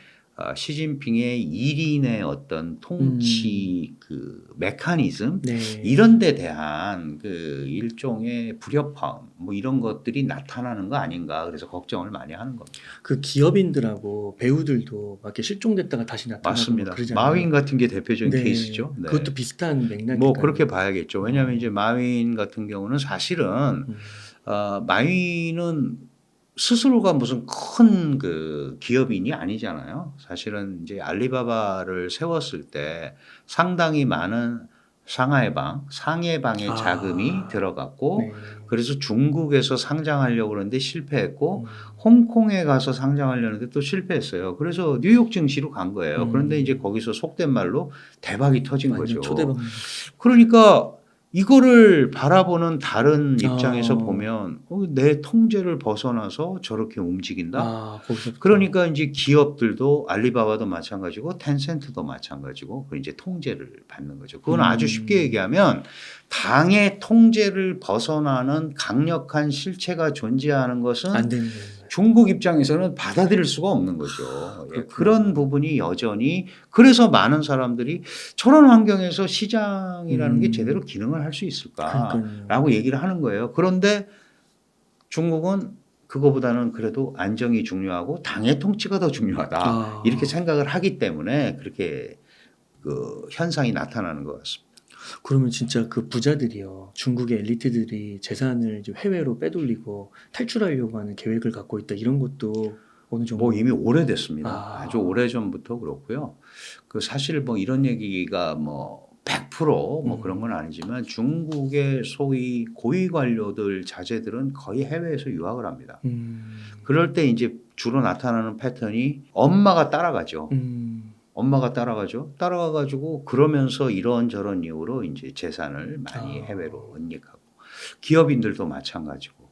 시진핑의 1인의 어떤 통치 그 메커니즘 네. 이런 데 대한 그 일종의 불협화음 뭐 이런 것들이 나타나는 거 아닌가 그래서 걱정을 많이 하는 겁니다. 그 기업인들하고 배우들도 막 이렇게 실종됐다가 다시 나타나고 막 맞습니다. 그러잖아요. 마윈 같은 게 대표적인 네. 케이스죠. 네. 그것도 비슷한 맥락일까요? 뭐 그렇게 봐야겠죠. 왜냐하면 이제 마윈 같은 경우는 사실은 마윈은 스스로가 무슨 큰 그 기업인이 아니잖아요. 사실은 이제 알리바바를 세웠을 때 상당히 많은 상해방의 자금이 들어갔고 네. 그래서 중국에서 상장하려고 그러는데 실패했고 음. 홍콩에 가서 상장하려는데 또 실패했어요. 그래서 뉴욕 증시로 간 거예요. 그런데 이제 거기서 속된 말로 대박이 터진 완전 거죠. 초대박. 그러니까 이거를 바라보는 다른 입장에서 아. 보면 내 통제를 벗어나서 저렇게 움직인다. 거기서부터. 그러니까 이제 기업들도 알리바바도 마찬가지고 텐센트도 마찬가지고 그 이제 통제를 받는 거죠. 그건 아주 쉽게 얘기하면 당의 통제를 벗어나는 강력한 실체가 존재하는 것은 안 되는 거예요. 중국 입장에서는 받아들일 수가 없는 거죠. 예, 그렇구나. 그런 부분이 여전히 그래서 많은 사람들이 저런 환경에서 시장이라는 게 제대로 기능을 할 수 있을까라고 그러니까요. 얘기를 하는 거예요. 그런데 중국은 그거보다는 그래도 안정이 중요하고 당의 통치가 더 중요하다 이렇게 생각을 하기 때문에 그렇게 그 현상이 나타나는 것 같습니다. 그러면 진짜 그 부자들이요, 중국의 엘리트들이 재산을 이제 해외로 빼돌리고 탈출하려고 하는 계획을 갖고 있다 이런 것도 어느 정도 뭐 이미 오래됐습니다. 아주 오래전부터 그렇고요. 그 사실 뭐 이런 얘기가 뭐 100% 그런 건 아니지만 중국의 소위 고위 관료들 자제들은 거의 해외에서 유학을 합니다. 그럴 때 이제 주로 나타나는 패턴이 엄마가 따라가죠. 엄마가 따라가죠. 따라가가지고 그러면서 이런저런 이유로 이제 재산을 많이 해외로 은닉하고 기업인들도 마찬가지고.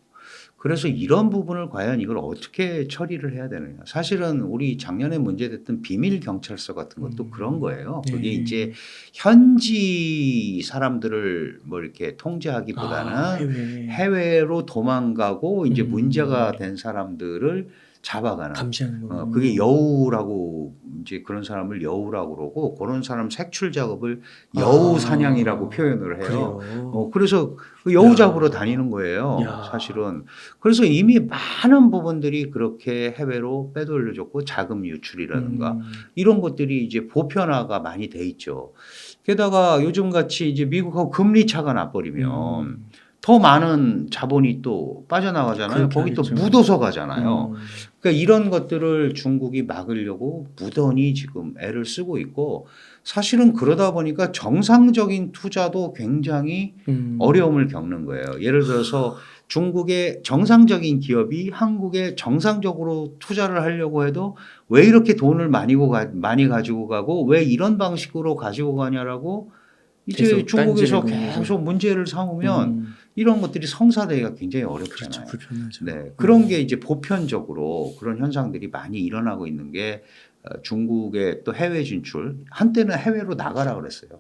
그래서 이런 부분을 과연 이걸 어떻게 처리를 해야 되느냐. 사실은 우리 작년에 문제됐던 비밀 경찰서 같은 것도 그런 거예요. 그게 이제 현지 사람들을 뭐 이렇게 통제하기보다는 해외로 도망가고 이제 문제가 된 사람들을 잡아가는 감시하는 거. 그게 여우라고 이제 그런 사람을 여우라고 그러고 그런 사람 색출 작업을 여우 사냥이라고 표현을 해요. 그래요. 그래서 그 여우 야. 잡으러 다니는 거예요. 야. 사실은. 그래서 이미 많은 부분들이 그렇게 해외로 빼돌려졌고 자금 유출이라든가 이런 것들이 이제 보편화가 많이 돼 있죠. 게다가 요즘 같이 이제 미국하고 금리 차가 나버리면 더 많은 자본이 또 빠져나가잖아요. 그렇게 거기 또 하겠죠. 묻어서 가잖아요. 그러니까 이런 것들을 중국이 막으려고 무던히 지금 애를 쓰고 있고 사실은 그러다 보니까 정상적인 투자도 굉장히 어려움을 겪는 거예요. 예를 들어서 중국의 정상적인 기업이 한국에 정상적으로 투자를 하려고 해도 왜 이렇게 돈을 많이 가지고 가고 왜 이런 방식으로 가지고 가냐라고 이제 계속 중국에서 딴지를 계속 문제를 삼으면 이런 것들이 성사되기가 굉장히 그렇죠. 어렵잖아요. 불편하죠. 네, 그런 게 이제 보편적으로 그런 현상들이 많이 일어나고 있는 게 중국의 또 해외 진출 한때는 해외로 나가라 그랬어요.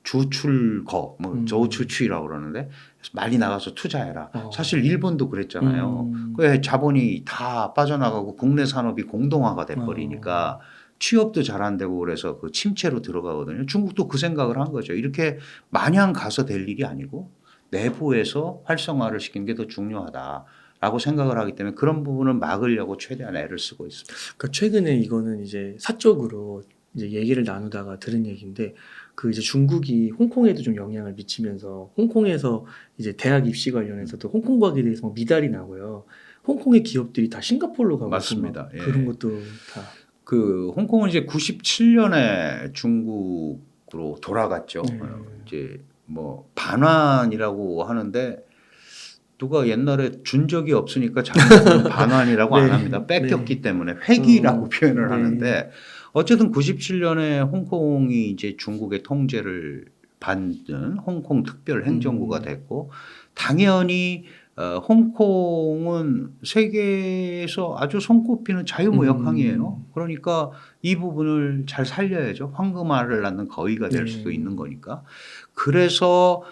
주출거 뭐 저추추이라고 그러는데 많이 나가서 투자해라. 사실 일본도 그랬잖아요. 그 자본이 다 빠져나가고 국내 산업이 공동화가 돼버리니까 취업도 잘 안 되고 그래서 그 침체로 들어가거든요. 중국도 그 생각을 한 거죠. 이렇게 마냥 가서 될 일이 아니고 내부에서 활성화를 시키는 게 더 중요하다라고 생각을 하기 때문에 그런 부분을 막으려고 최대한 애를 쓰고 있습니다. 그러니까 최근에 이거는 이제 사적으로 이제 얘기를 나누다가 들은 얘기인데 그 이제 중국이 홍콩에도 좀 영향을 미치면서 홍콩에서 이제 대학 입시 관련해서도 홍콩 가기에 대해서 미달이 나고요. 홍콩의 기업들이 다 싱가포르로 가고 맞습니다. 예. 그런 것도 다. 그 홍콩은 이제 97년에 중국으로 돌아갔죠. 이제 뭐 반환이라고 하는데 누가 옛날에 준 적이 없으니까 자기는 반환이라고 안 합니다. 뺏겼기 때문에 회기라고 표현을 하는데 어쨌든 97년에 홍콩이 이제 중국의 통제를 받는 홍콩 특별 행정구가 됐고 당연히 홍콩은 세계에서 아주 손꼽히는 자유무역항이에요. 그러니까 이 부분을 잘 살려야죠. 황금알을 낳는 거위가 될 수도 네. 있는 거니까. 그래서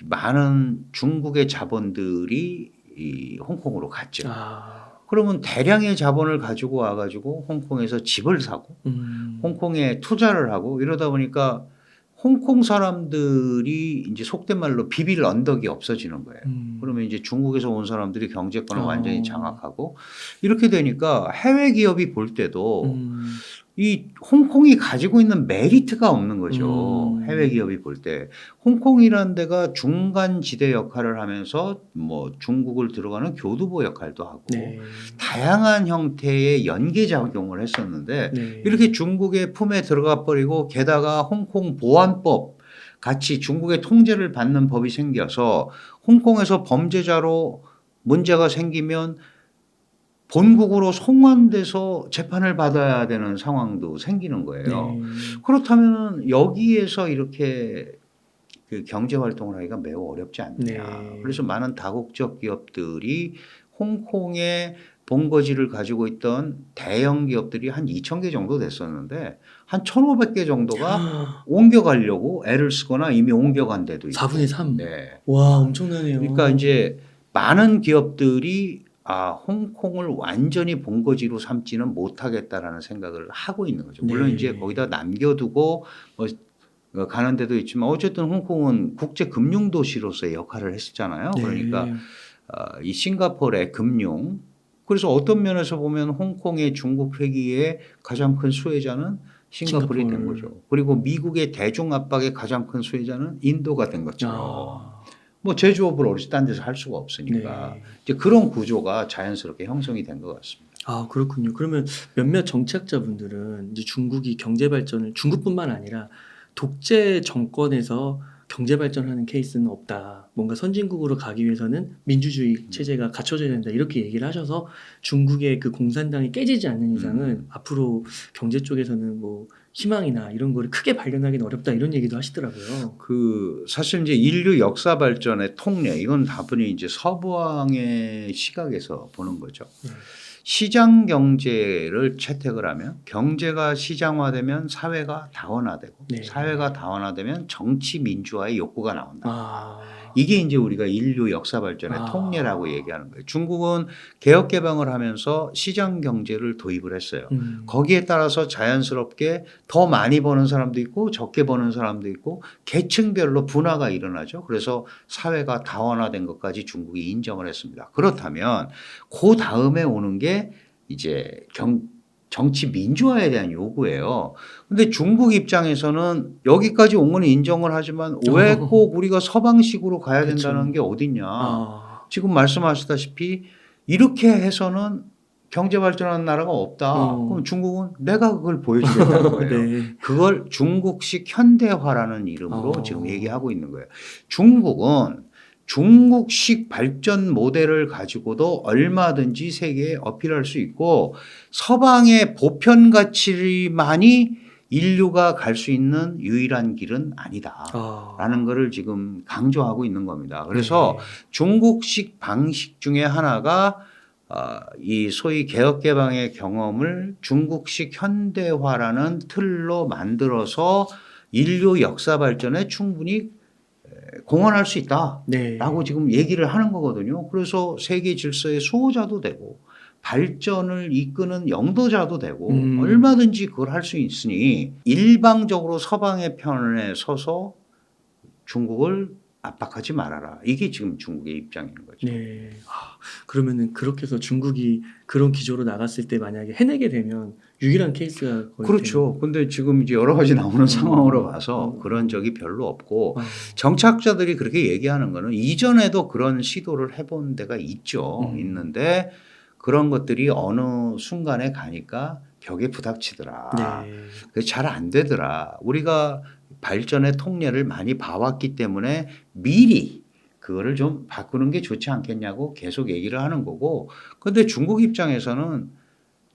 많은 중국의 자본들이 이 홍콩으로 갔죠. 아. 그러면 대량의 자본을 가지고 와 가지고 홍콩에서 집을 사고 홍콩에 투자를 하고 이러다 보니까 홍콩 사람들이 인제 속된 말로 비빌 언덕이 없어지는 거예요. 그러면 이제 중국에서 온 사람들이 경제권을 완전히 장악하고 이렇게 되니까 해외 기업이 볼 때도 이 홍콩이 가지고 있는 메리트가 없는 거죠. 해외 기업이 볼 때. 홍콩이라는 데가 중간 지대 역할을 하면서 뭐 중국을 들어가는 교두보 역할도 하고 네. 다양한 형태의 연계 작용을 했었는데 네. 이렇게 중국의 품에 들어가 버리고 게다가 홍콩 보안법 같이 중국의 통제를 받는 법이 생겨서 홍콩에서 범죄자로 문제가 생기면 본국으로 송환돼서 재판을 받아야 되는 상황도 생기는 거예요. 네. 그렇다면은 여기에서 이렇게 그 경제 활동을 하기가 매우 어렵지 않느냐. 네. 그래서 많은 다국적 기업들이 홍콩에 본거지를 가지고 있던 대형 기업들이 한 2,000개 정도 됐었는데 한 1,500개 정도가 옮겨가려고 애를 쓰거나 이미 옮겨간 데도 있고. 4분의 3. 네. 와, 엄청나네요. 그러니까 이제 많은 기업들이 홍콩을 완전히 본거지로 삼지는 못하겠다라는 생각을 하고 있는 거죠. 물론 네. 이제 거기다 남겨두고 가는 데도 있지만 어쨌든 홍콩은 국제 금융 도시로서의 역할을 했었잖아요. 네. 그러니까 이 싱가포르의 금융 그래서 어떤 면에서 보면 홍콩의 중국 회기의 가장 큰 수혜자는 싱가포르이 된 싱가포르. 거죠. 그리고 미국의 대중 압박의 가장 큰 수혜자는 인도가 된 것처럼 뭐 제조업을 어디서 딴 데서 할 수가 없으니까 네. 이제 그런 구조가 자연스럽게 형성이 된 것 같습니다. 아, 그렇군요. 그러면 몇몇 정치학자분들은 이제 중국이 경제 발전을 중국뿐만 아니라 독재 정권에서 경제 발전하는 케이스는 없다. 뭔가 선진국으로 가기 위해서는 민주주의 체제가 갖춰져야 된다. 이렇게 얘기를 하셔서 중국의 그 공산당이 깨지지 않는 이상은 앞으로 경제 쪽에서는 뭐 희망이나 이런 거를 크게 발견하기는 어렵다. 이런 얘기도 하시더라고요. 그 사실 이제 인류 역사 발전의 통례 이건 다분히 이제 서부왕의 시각에서 보는 거죠. 시장 경제를 채택을 하면 경제가 시장화되면 사회가 다원화되고 네. 사회가 다원화되면 정치 민주화의 욕구가 나온다. 아. 이게 이제 우리가 인류 역사 발전의 아. 통례라고 얘기하는 거예요. 중국은 개혁 개방을 하면서 시장 경제를 도입을 했어요. 거기에 따라서 자연스럽게 더 많이 버는 사람도 있고 적게 버는 사람도 있고 계층별로 분화가 일어나죠. 그래서 사회가 다원화된 것까지 중국이 인정을 했습니다. 그렇다면 그 다음에 오는 게 이제 정치 민주화에 대한 요구예요. 근데 중국 입장에서는 여기까지 온 건 인정을 하지만 왜 꼭 우리가 서방식으로 가야 그쵸. 된다는 게 어딨냐. 아. 지금 말씀하셨다시피 이렇게 해서는 경제 발전하는 나라가 없다. 그럼 중국은 내가 그걸 보여주겠다는 거예요. 네. 그걸 중국식 현대화라는 이름으로 지금 어. 얘기하고 있는 거예요. 중국은 중국식 발전 모델을 가지고도 얼마든지 세계에 어필할 수 있고 서방의 보편 가치만이 인류가 갈 수 있는 유일한 길은 아니다. 아. 라는 것을 지금 강조하고 있는 겁니다. 그래서 중국식 방식 중에 하나가 이 소위 개혁 개방의 경험을 중국식 현대화라는 틀로 만들어서 인류 역사 발전에 충분히 공헌할 수 있다라고 네. 지금 얘기를 하는 거거든요. 그래서 세계 질서의 수호자도 되고 발전을 이끄는 영도자도 되고 얼마든지 그걸 할 수 있으니 일방적으로 서방의 편에 서서 중국을 압박하지 말아라. 이게 지금 중국의 입장인 거죠. 네. 그러면은 그렇게 해서 중국이 그런 기조로 나갔을 때 만약에 해내게 되면 유일한 케이스가 거의 그렇죠. 근데 지금 이제 여러 가지 나오는 상황으로 봐서 그런 적이 별로 없고 정치학자들이 그렇게 얘기하는 거는 이전에도 그런 시도를 해본 데가 있죠. 있는데 그런 것들이 어느 순간에 가니까 벽에 부닥치더라. 네. 그게 잘 안 되더라. 우리가 발전의 통례를 많이 봐왔기 때문에 미리 그거를 좀 바꾸는 게 좋지 않겠냐고 계속 얘기를 하는 거고. 근데 중국 입장에서는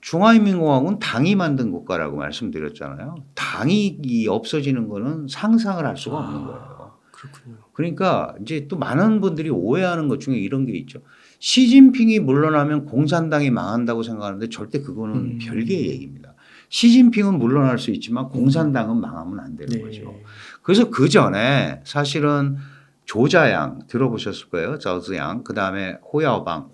중화인민공화국은 당이 만든 국가라고 말씀드렸잖아요. 당이 없어지는 거는 상상을 할 수가 없는 거예요. 그렇군요. 그러니까 이제 또 많은 분들이 오해하는 것 중에 이런 게 있죠. 시진핑이 물러나면 공산당이 망한다고 생각하는데 절대 그거는 별개의 얘기입니다. 시진핑은 물러날 수 있지만 공산당은 망하면 안 되는 거죠. 네. 그래서 그 전에 사실은 조자양 들어보셨을 거예요. 자오즈양, 그 다음에 호요방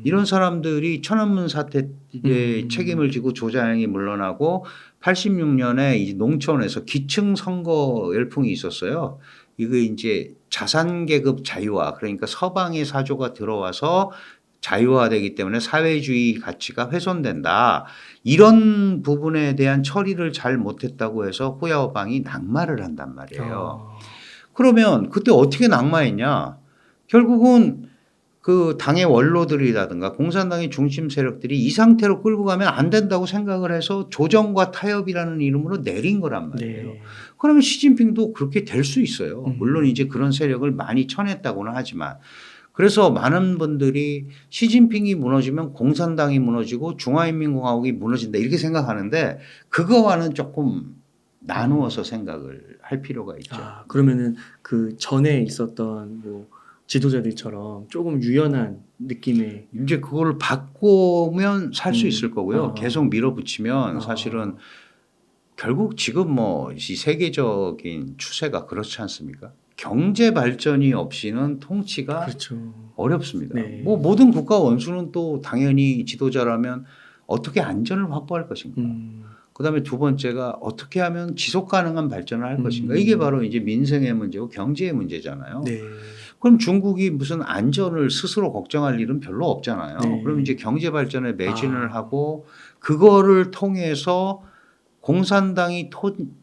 이런 사람들이 천안문 사태 이제 책임을 지고 조자양이 물러나고 86년에 이제 농촌에서 기층 선거 열풍이 있었어요. 이거 이제 자산 계급 자유화, 그러니까 서방의 사조가 들어와서 자유화되기 때문에 사회주의 가치가 훼손된다. 이런 부분에 대한 처리를 잘 못했다고 해서 호야오방이 낙마를 한단 말이에요. 그러면 그때 어떻게 낙마했냐? 결국은 그 당의 원로들이라든가 공산당의 중심 세력들이 이 상태로 끌고 가면 안 된다고 생각을 해서 조정과 타협이라는 이름으로 내린 거란 말이에요. 네. 그러면 시진핑도 그렇게 될 수 있어요. 음. 물론 이제 그런 세력을 많이 쳐냈다고는 하지만. 그래서 많은 분들이 시진핑이 무너지면 공산당이 무너지고 중화인민공화국이 무너진다 이렇게 생각하는데 그거와는 조금 나누어서 생각을 할 필요가 있죠. 그러면은 그 전에 있었던 뭐 지도자들처럼 조금 유연한 느낌의 이제 그거를 바꾸면 살 수 있을 거고요. 아. 계속 밀어붙이면 사실은 결국 지금 뭐 이 세계적인 추세가 그렇지 않습니까? 경제 발전이 없이는 통치가 그렇죠. 어렵습니다. 네. 뭐 모든 국가 원수는 또 당연히 지도자라면 어떻게 안전을 확보할 것인가. 그다음에 두 번째가 어떻게 하면 지속 가능한 발전을 할 것인가. 이게 바로 이제 민생의 문제고 경제의 문제잖아요. 네. 그럼 중국이 무슨 안전을 스스로 걱정할 일은 별로 없잖아요. 네. 그럼 이제 경제 발전에 매진을 하고 그거를 통해서 공산당이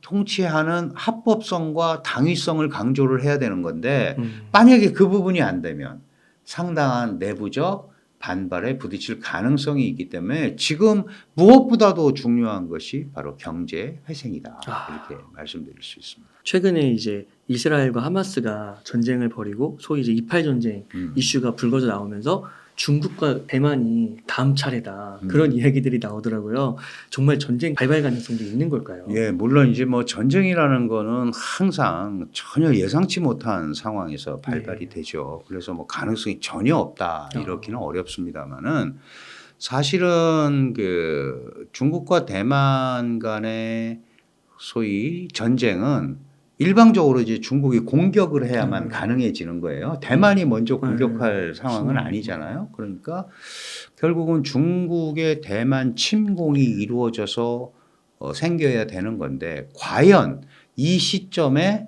통치하는 합법성과 당위성을 강조를 해야 되는 건데 만약에 그 부분이 안 되면 상당한 내부적 반발에 부딪힐 가능성이 있기 때문에 지금 무엇보다도 중요한 것이 바로 경제 회생이다. 이렇게 말씀드릴 수 있습니다. 최근에 이제 이스라엘과 하마스가 전쟁을 벌이고 소위 이제 이팔 전쟁 이슈가 불거져 나오면서 중국과 대만이 다음 차례다 그런 이야기들이 나오더라고요. 정말 전쟁 발발 가능성도 있는 걸까요? 예, 물론 이제 뭐 전쟁이라는 거는 항상 전혀 예상치 못한 상황에서 발발이 되죠. 그래서 뭐 가능성이 전혀 없다 이렇기는 어렵습니다만은 사실은 그 중국과 대만 간의 소위 전쟁은 일방적으로 이제 중국이 공격을 해야만 가능해지는 거예요. 대만이 먼저 공격할 상황은 아니잖아요. 그러니까 결국은 중국의 대만 침공이 이루어져서 생겨야 되는 건데 과연 이 시점에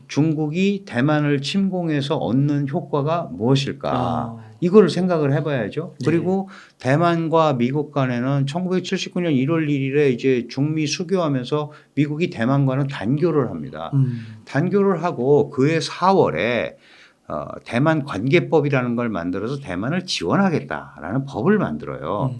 중국이 대만을 침공해서 얻는 효과가 무엇일까? 이걸 생각을 해봐야죠. 그리고 대만과 미국 간에는 1979년 1월 1일에 이제 중미 수교하면서 미국이 대만과는 단교를 합니다. 단교를 하고 그해 4월에 대만 관계법이라는 걸 만들어서 대만을 지원하겠다라는 법을 만들어요.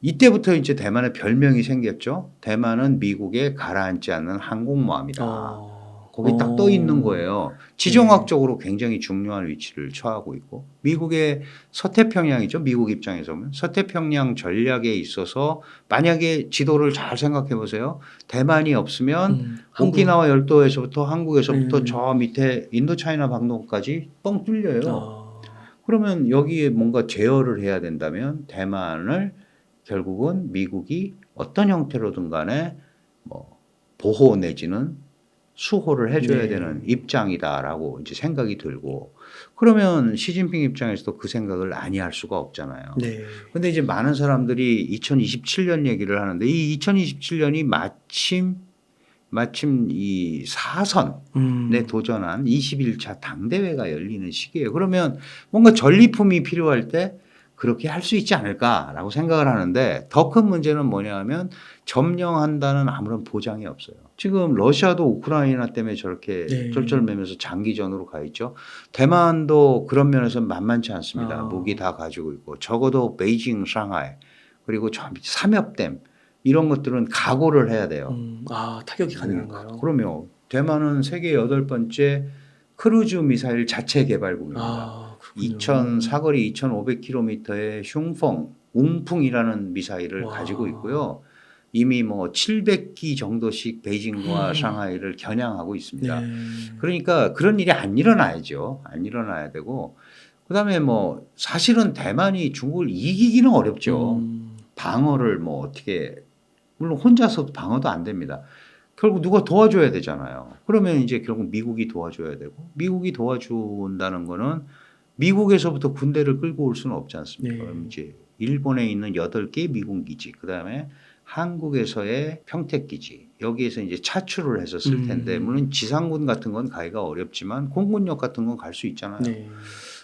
이때부터 이제 대만의 별명이 생겼죠. 대만은 미국에 가라앉지 않는 항공모함이다. 거기 딱 떠 있는 거예요. 지정학적으로 굉장히 중요한 위치를 처하고 있고 미국의 서태평양이죠. 미국 입장에서 보면 서태평양 전략에 있어서 만약에 지도를 잘 생각해 보세요. 대만이 없으면 오키나와 열도에서부터 한국에서부터 저 밑에 인도차이나 방동까지 뻥 뚫려요. 그러면 여기에 뭔가 제어를 해야 된다면 대만을 결국은 미국이 어떤 형태로든 간에 뭐 보호 내지는 수호를 해줘야 되는 입장이다라고 이제 생각이 들고 그러면 시진핑 입장에서도 그 생각을 아니할 수가 없잖아요. 근데 이제 많은 사람들이 2027년 얘기를 하는데 이 2027년이 마침 이 4선에 도전한 21차 당대회가 열리는 시기예요. 그러면 뭔가 전리품이 필요할 때 그렇게 할 수 있지 않을까라고 생각을 하는데 더 큰 문제는 뭐냐 하면 점령한다는 아무런 보장이 없어요. 지금 러시아도 우크라이나 때문에 저렇게 쩔쩔매면서 장기전으로 가 있죠. 대만도 그런 면에서 만만치 않습니다. 무기 다 가지고 있고 적어도 베이징, 상하이 그리고 저 삼엽댐 이런 것들은 각오를 해야 돼요. 타격이 가능한가요? 그럼요. 대만은 세계 8번째 크루즈 미사일 자체 개발국입니다. 사거리 2,500km의 슝펑, 웅풍이라는 미사일을 가지고 있고요. 이미 뭐 700기 정도씩 베이징과 상하이를 겨냥하고 있습니다. 네. 그러니까 그런 일이 안 일어나야죠. 안 일어나야 되고 그다음에 뭐 사실은 대만이 중국을 이기기는 어렵죠. 방어를 뭐 어떻게 물론 혼자서 방어도 안 됩니다. 결국 누가 도와줘야 되잖아요. 그러면 이제 결국 미국이 도와줘야 되고 미국이 도와준다는 거는 미국에서부터 군대를 끌고 올 수는 없지 않습니까? 네. 그럼 이제 일본에 있는 8개 미군 기지, 그다음에 한국에서의 평택 기지 여기에서 이제 차출을 해서 쓸 텐데 물론 지상군 같은 건 가기가 어렵지만 공군력 같은 건 갈 수 있잖아요. 네.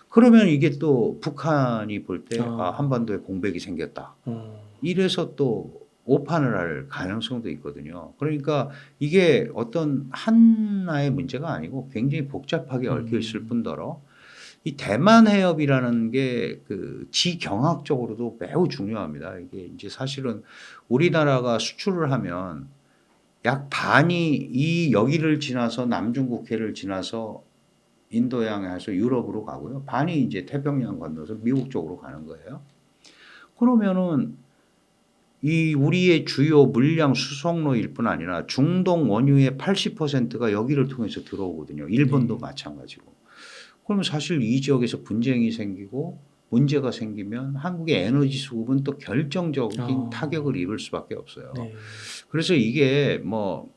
그러면 이게 또 북한이 볼 때 아. 한반도에 공백이 생겼다. 어. 이래서 또 오판을 할 가능성도 있거든요. 그러니까 이게 어떤 하나의 문제가 아니고 굉장히 복잡하게 얽혀 있을 뿐더러 이 대만 해협이라는 게 그 지경학적으로도 매우 중요합니다. 이게 이제 사실은 우리나라가 수출을 하면 약 반이 이 여기를 지나서 남중국해를 지나서 인도양에서 유럽으로 가고요. 반이 이제 태평양 건너서 미국 쪽으로 가는 거예요. 그러면은 이 우리의 주요 물량 수송로일 뿐 아니라 중동 원유의 80%가 여기를 통해서 들어오거든요. 일본도 마찬가지고. 그러면 사실 이 지역에서 분쟁이 생기고 문제가 생기면 한국의 에너지 수급은 또 결정적인 타격을 입을 수밖에 없어요. 네. 그래서 이게 뭐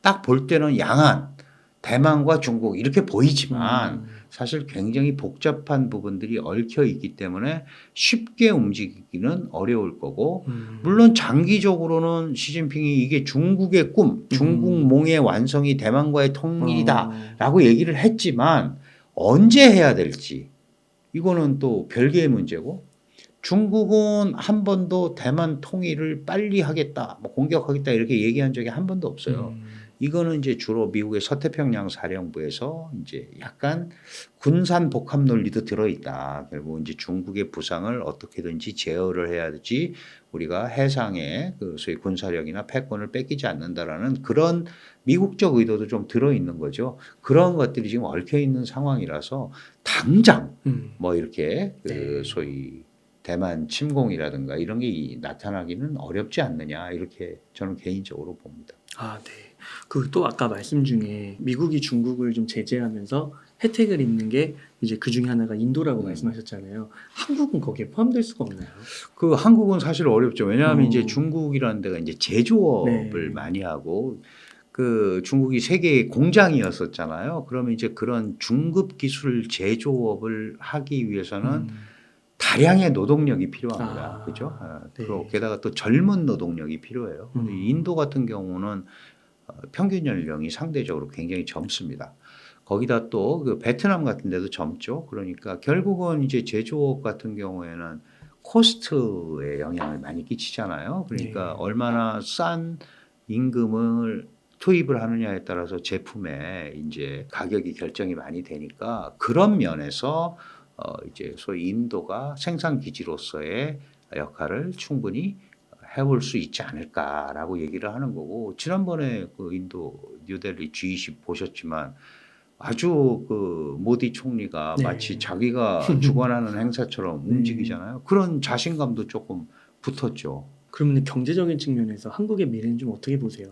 딱 볼 때는 양안, 대만과 중국 이렇게 보이지만 사실 굉장히 복잡한 부분들이 얽혀 있기 때문에 쉽게 움직이기는 어려울 거고 물론 장기적으로는 시진핑이 이게 중국의 꿈, 중국몽의 완성이 대만과의 통일이다라고 얘기를 했지만 언제 해야 될지 이거는 또 별개의 문제고 중국은 한 번도 대만 통일을 빨리 하겠다, 뭐 공격하겠다 이렇게 얘기한 적이 한 번도 없어요. 이거는 이제 주로 미국의 서태평양 사령부에서 이제 약간 군산 복합 논리도 들어있다. 결국 이제 중국의 부상을 어떻게든지 제어를 해야지 우리가 해상에 그 소위 군사력이나 패권을 뺏기지 않는다라는 그런 미국적 의도도 좀 들어있는 거죠. 그런 것들이 지금 얽혀 있는 상황이라서 당장 뭐 이렇게 그 소위 대만 침공이라든가 이런 게 나타나기는 어렵지 않느냐 이렇게 저는 개인적으로 봅니다. 아, 네. 그 또 아까 말씀 중에 미국이 중국을 좀 제재하면서 혜택을 입는 게 이제 그 중에 하나가 인도라고 말씀하셨잖아요. 한국은 거기에 포함될 수가 없나요? 그 한국은 사실 어렵죠. 왜냐하면 이제 어. 중국이라는 데가 이제 제조업을 네. 많이 하고 그 중국이 세계의 공장이었었잖아요. 그러면 이제 그런 중급 기술 제조업을 하기 위해서는 다량의 노동력이 필요합니다. 아, 그죠? 네. 그리고 게다가 또 젊은 노동력이 필요해요. 근데 인도 같은 경우는 평균 연령이 상대적으로 굉장히 젊습니다. 거기다 또 그 베트남 같은 데도 젊죠. 그러니까 결국은 이제 제조업 같은 경우에는 코스트에 영향을 많이 끼치잖아요. 그러니까 네. 얼마나 싼 임금을 투입을 하느냐에 따라서 제품의 이제 가격이 결정이 많이 되니까 그런 면에서 이제 소위 인도가 생산 기지로서의 역할을 충분히 해볼 수 있지 않을까라고 얘기를 하는 거고 지난번에 그 인도 뉴델리 G20 보셨지만 아주 그 모디 총리가 네. 마치 자기가 주관하는 행사처럼 네. 움직이잖아요. 그런 자신감도 조금 붙었죠. 그러면 경제적인 측면에서 한국의 미래는 좀 어떻게 보세요?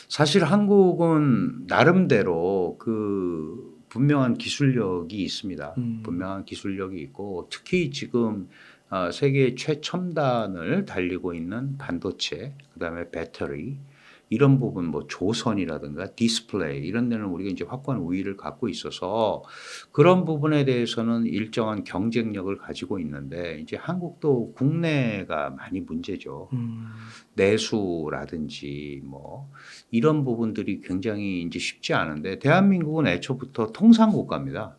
사실 한국은 나름대로 그 분명한 기술력이 있습니다. 분명한 기술력이 있고 특히 지금 세계 최첨단을 달리고 있는 반도체, 그다음에 배터리 이런 부분 뭐 조선이라든가 디스플레이 이런 데는 우리가 이제 확고한 우위를 갖고 있어서 그런 부분에 대해서는 일정한 경쟁력을 가지고 있는데 이제 한국도 국내가 많이 문제죠. 내수라든지 뭐 이런 부분들이 굉장히 이제 쉽지 않은데 대한민국은 애초부터 통상국가입니다.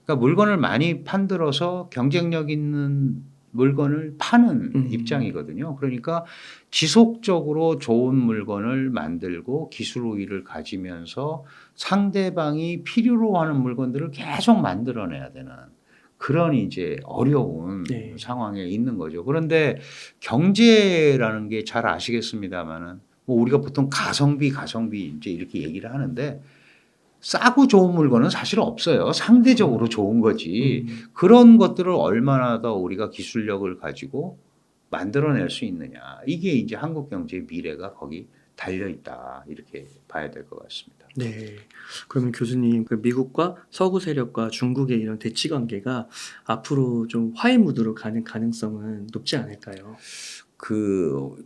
그러니까 물건을 많이 판들어서 경쟁력 있는 물건을 파는 입장이거든요. 그러니까 지속적으로 좋은 물건을 만들고 기술 우위를 가지면서 상대방이 필요로 하는 물건들을 계속 만들어내야 되는 그런 이제 어려운 네. 상황에 있는 거죠. 그런데 경제라는 게 잘 아시겠습니다만은 뭐 우리가 보통 가성비 이제 이렇게 얘기를 하는데 싸고 좋은 물건은 사실 없어요. 상대적으로 좋은 거지. 그런 것들을 얼마나 더 우리가 기술력을 가지고 만들어낼 수 있느냐. 이게 이제 한국 경제의 미래가 거기 달려 있다. 이렇게 봐야 될 것 같습니다. 네. 그러면 교수님, 그 미국과 서구 세력과 중국의 이런 대치 관계가 앞으로 좀 화해 무드로 가는 가능성은 높지 않을까요?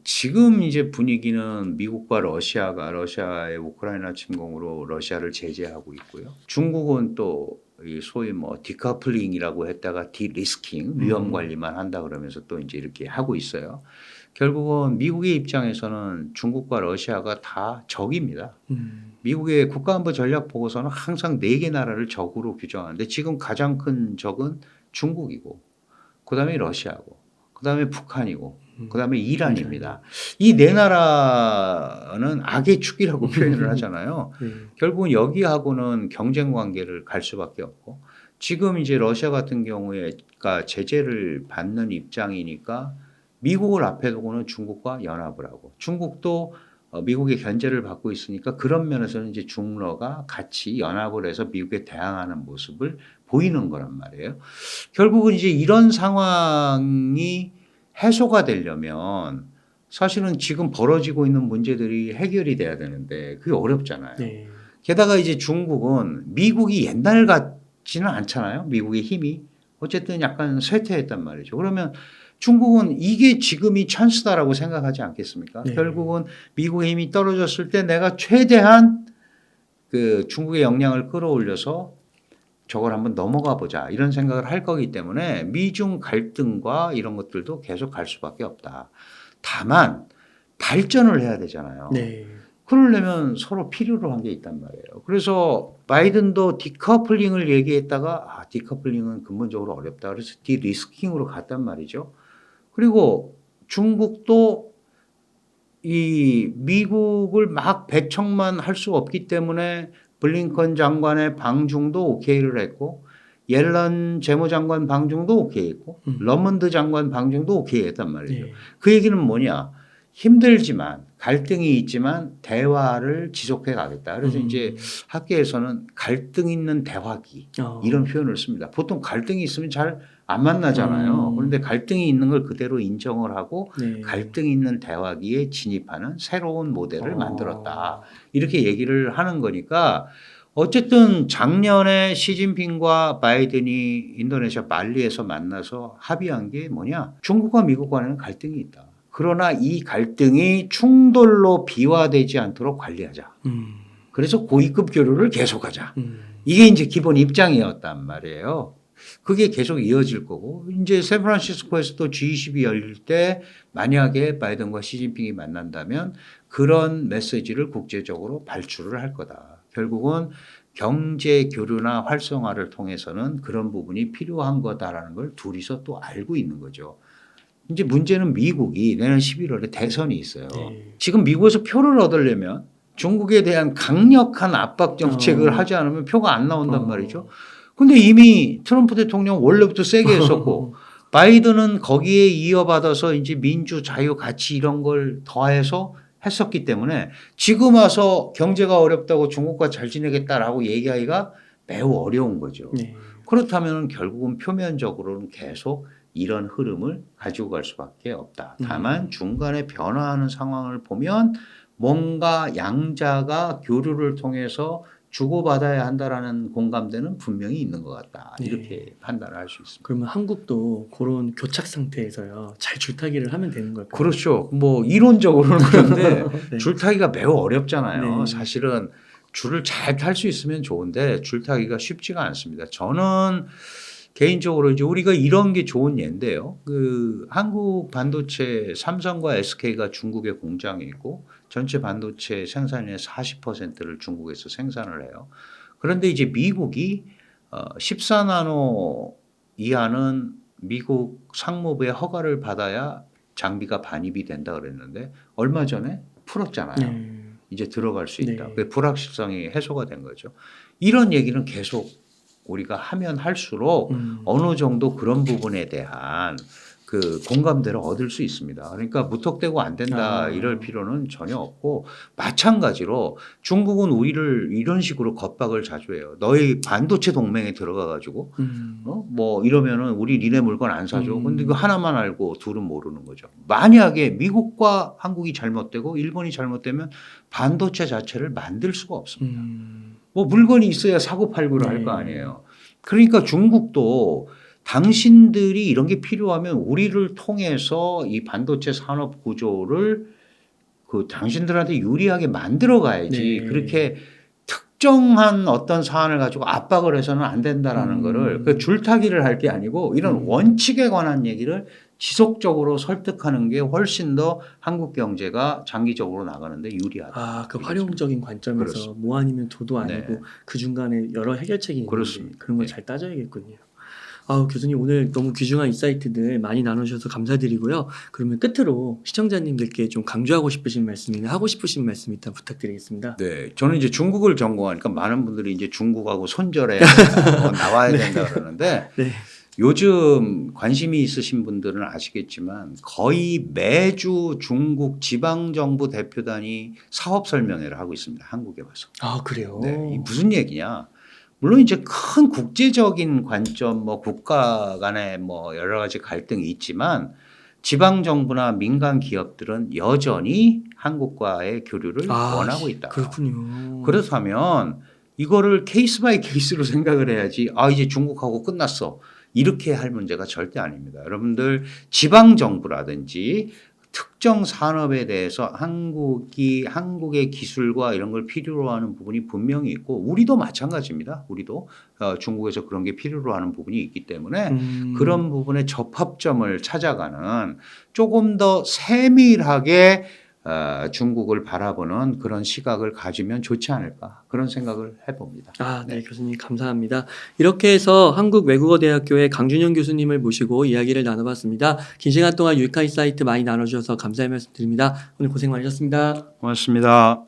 지금 이제 분위기는 미국과 러시아의 우크라이나 침공으로 러시아를 제재하고 있고요. 중국은 또 이 소위 뭐 디커플링이라고 했다가 디리스킹 위험 관리만 한다 그러면서 또 이제 이렇게 하고 있어요. 결국은 미국의 입장에서는 중국과 러시아가 다 적입니다. 미국의 국가안보 전략 보고서는 항상 4개 나라를 적으로 규정하는데 지금 가장 큰 적은 중국이고 그다음에 러시아고 그다음에 북한이고 그다음에 이란입니다. 이 4나라는 악의 축이라고 표현을 하잖아요. 네. 결국은 여기하고는 경쟁 관계를 갈 수밖에 없고 지금 이제 러시아 같은 경우에가 제재를 받는 입장이니까 미국을 앞에 두고는 중국과 연합을 하고 중국도 미국의 견제를 받고 있으니까 그런 면에서는 이제 중러가 같이 연합을 해서 미국에 대항하는 모습을 보이는 거란 말이에요. 결국은 이제 이런 상황이 해소가 되려면 사실은 지금 벌어지고 있는 문제들이 해결이 돼야 되는데 그게 어렵잖아요. 네. 게다가 이제 중국은 미국이 옛날 같지는 않잖아요. 미국의 힘이 어쨌든 약간 쇠퇴했단 말이죠. 그러면 중국은 이게 지금이 찬스다라고 생각하지 않겠습니까? 네. 결국은 미국의 힘이 떨어졌을 때 내가 최대한 그 중국의 역량을 끌어올려서 저걸 한번 넘어가 보자 이런 생각을 할 거기 때문에 미중 갈등과 이런 것들도 계속 갈 수밖에 없다. 다만 발전을 해야 되잖아요. 네. 그러려면 서로 필요로 한 게 있단 말이에요. 그래서 바이든도 디커플링을 얘기했다가 디커플링은 근본적으로 어렵다. 그래서 디리스킹으로 갔단 말이죠. 그리고 중국도 이 미국을 막 배척만 할 수 없기 때문에 블링컨 장관의 방중도 오케이를 했고 옐런 재무장관 방중도 오케이 했고 러먼드 장관 방중도 오케이 했단 말이죠. 네. 그 얘기는 뭐냐. 힘들지만 갈등이 있지만 대화를 지속해 가겠다. 그래서 이제 학계에서는 갈등 있는 대화기 이런 표현을 씁니다. 보통 갈등이 있으면 잘 안 만나잖아요. 그런데 갈등이 있는 걸 그대로 인정을 하고 네. 갈등이 있는 대화기에 진입하는 새로운 모델을 만들었다. 이렇게 얘기를 하는 거니까 어쨌든 작년에 시진핑과 바이든이 인도네시아 발리에서 만나서 합의한 게 뭐냐. 중국과 미국 간에는 갈등이 있다. 그러나 이 갈등이 충돌로 비화되지 않도록 관리하자. 그래서 고위급 교류를 계속하자. 이게 이제 기본 입장이었단 말이에요. 그게 계속 이어질 거고 이제 샌프란시스코에서 또 G20이 열릴 때 만약에 바이든과 시진핑이 만난다면 그런 메시지를 국제적으로 발출을 할 거다. 결국은 경제 교류나 활성화를 통해서는 그런 부분이 필요한 거다라는 걸 둘이서 또 알고 있는 거죠. 이제 문제는 미국이 내년 11월에 대선이 있어요. 네. 지금 미국에서 표를 얻으려면 중국에 대한 강력한 압박 정책을 하지 않으면 표가 안 나온단 말이죠. 근데 이미 트럼프 대통령 원래부터 세게 했었고 바이든은 거기에 이어받아서 이제 민주, 자유, 가치 이런 걸 더해서 했었기 때문에 지금 와서 경제가 어렵다고 중국과 잘 지내겠다라고 얘기하기가 매우 어려운 거죠. 네. 그렇다면 결국은 표면적으로는 계속 이런 흐름을 가지고 갈 수밖에 없다. 다만 중간에 변화하는 상황을 보면 뭔가 양자가 교류를 통해서 주고받아야 한다라는 공감대는 분명히 있는 것 같다. 이렇게 판단을 할 수 있습니다. 그러면 한국도 그런 교착 상태에서요. 잘 줄타기를 하면 되는 걸까요? 그렇죠. 뭐 이론적으로는 그런데 네. 줄타기가 매우 어렵잖아요. 네. 사실은 줄을 잘 탈 수 있으면 좋은데 줄타기가 쉽지가 않습니다. 저는 개인적으로 이제 우리가 이런 게 좋은 예인데요. 그 한국 반도체 삼성과 SK가 중국에 공장이 있고 전체 반도체 생산량의 40%를 중국에서 생산을 해요. 그런데 이제 미국이 14나노 이하는 미국 상무부의 허가를 받아야 장비가 반입이 된다 그랬는데 얼마 전에 풀었잖아요. 네. 이제 들어갈 수 있다. 네. 그 불확실성이 해소가 된 거죠. 이런 얘기는 계속 우리가 하면 할수록 어느 정도 그런 부분에 대한 그 공감대를 얻을 수 있습니다. 그러니까 무턱대고 안 된다 아. 이럴 필요는 전혀 없고 마찬가지로 중국은 우리를 이런 식으로 겁박을 자주 해요. 너희 반도체 동맹에 들어가 가지고 뭐 이러면은 우리 니네 물건 안 사줘. 근데 그 하나만 알고 둘은 모르는 거죠. 만약에 미국과 한국이 잘못되고 일본이 잘못되면 반도체 자체를 만들 수가 없습니다. 뭐 물건이 있어야 사고 팔고를 할 거 네. 아니에요. 그러니까 중국도 당신들이 이런 게 필요하면 우리를 통해서 이 반도체 산업 구조를 그 당신들한테 유리하게 만들어 가야지. 네. 그렇게 특정한 어떤 사안을 가지고 압박을 해서는 안 된다라는 거를 그 줄타기를 할 게 아니고 이런 원칙에 관한 얘기를 지속적으로 설득하는 게 훨씬 더 한국 경제가 장기적으로 나가는데 유리하다. 아, 그 이게 활용적인 관점에서 그렇습니다. 뭐 아니면 도도 아니고 네. 그 중간에 여러 해결책이 있는데 그렇습니다. 그런 걸 네. 잘 따져야겠군요. 아우, 교수님 오늘 너무 귀중한 인사이트들 많이 나누셔서 감사드리고요. 그러면 끝으로 시청자님들께 좀 강조하고 싶으신 말씀이나 하고 싶으신 말씀 일단 부탁드리겠습니다. 네, 저는 이제 중국을 전공하니까 많은 분들이 이제 중국하고 손절해 나와야 된다 그러는데 네. 요즘 관심이 있으신 분들은 아시겠지만 거의 매주 중국 지방정부 대표단이 사업 설명회를 하고 있습니다. 한국에 와서. 아, 그래요? 네, 이 무슨 얘기냐? 물론 이제 큰 국제적인 관점, 뭐 국가 간의 뭐 여러 가지 갈등이 있지만 지방 정부나 민간 기업들은 여전히 한국과의 교류를 원하고 있다. 그렇군요. 그렇다면 이거를 케이스 바이 케이스로 생각을 해야지. 아, 이제 중국하고 끝났어. 이렇게 할 문제가 절대 아닙니다. 여러분들 지방 정부라든지 특정 산업에 대해서 한국의 기술과 이런 걸 필요로 하는 부분이 분명히 있고 우리도 마찬가지입니다. 우리도 중국에서 그런 게 필요로 하는 부분이 있기 때문에 그런 부분의 접합점을 찾아가는 조금 더 세밀하게 중국을 바라보는 그런 시각을 가지면 좋지 않을까 그런 생각을 해봅니다. 아, 네, 교수님 감사합니다. 이렇게 해서 한국외국어대학교의 강준영 교수님을 모시고 이야기를 나눠봤습니다. 긴 시간 동안 유익한 인사이트 많이 나눠주셔서 감사의 말씀 드립니다. 오늘 고생 많으셨습니다. 고맙습니다.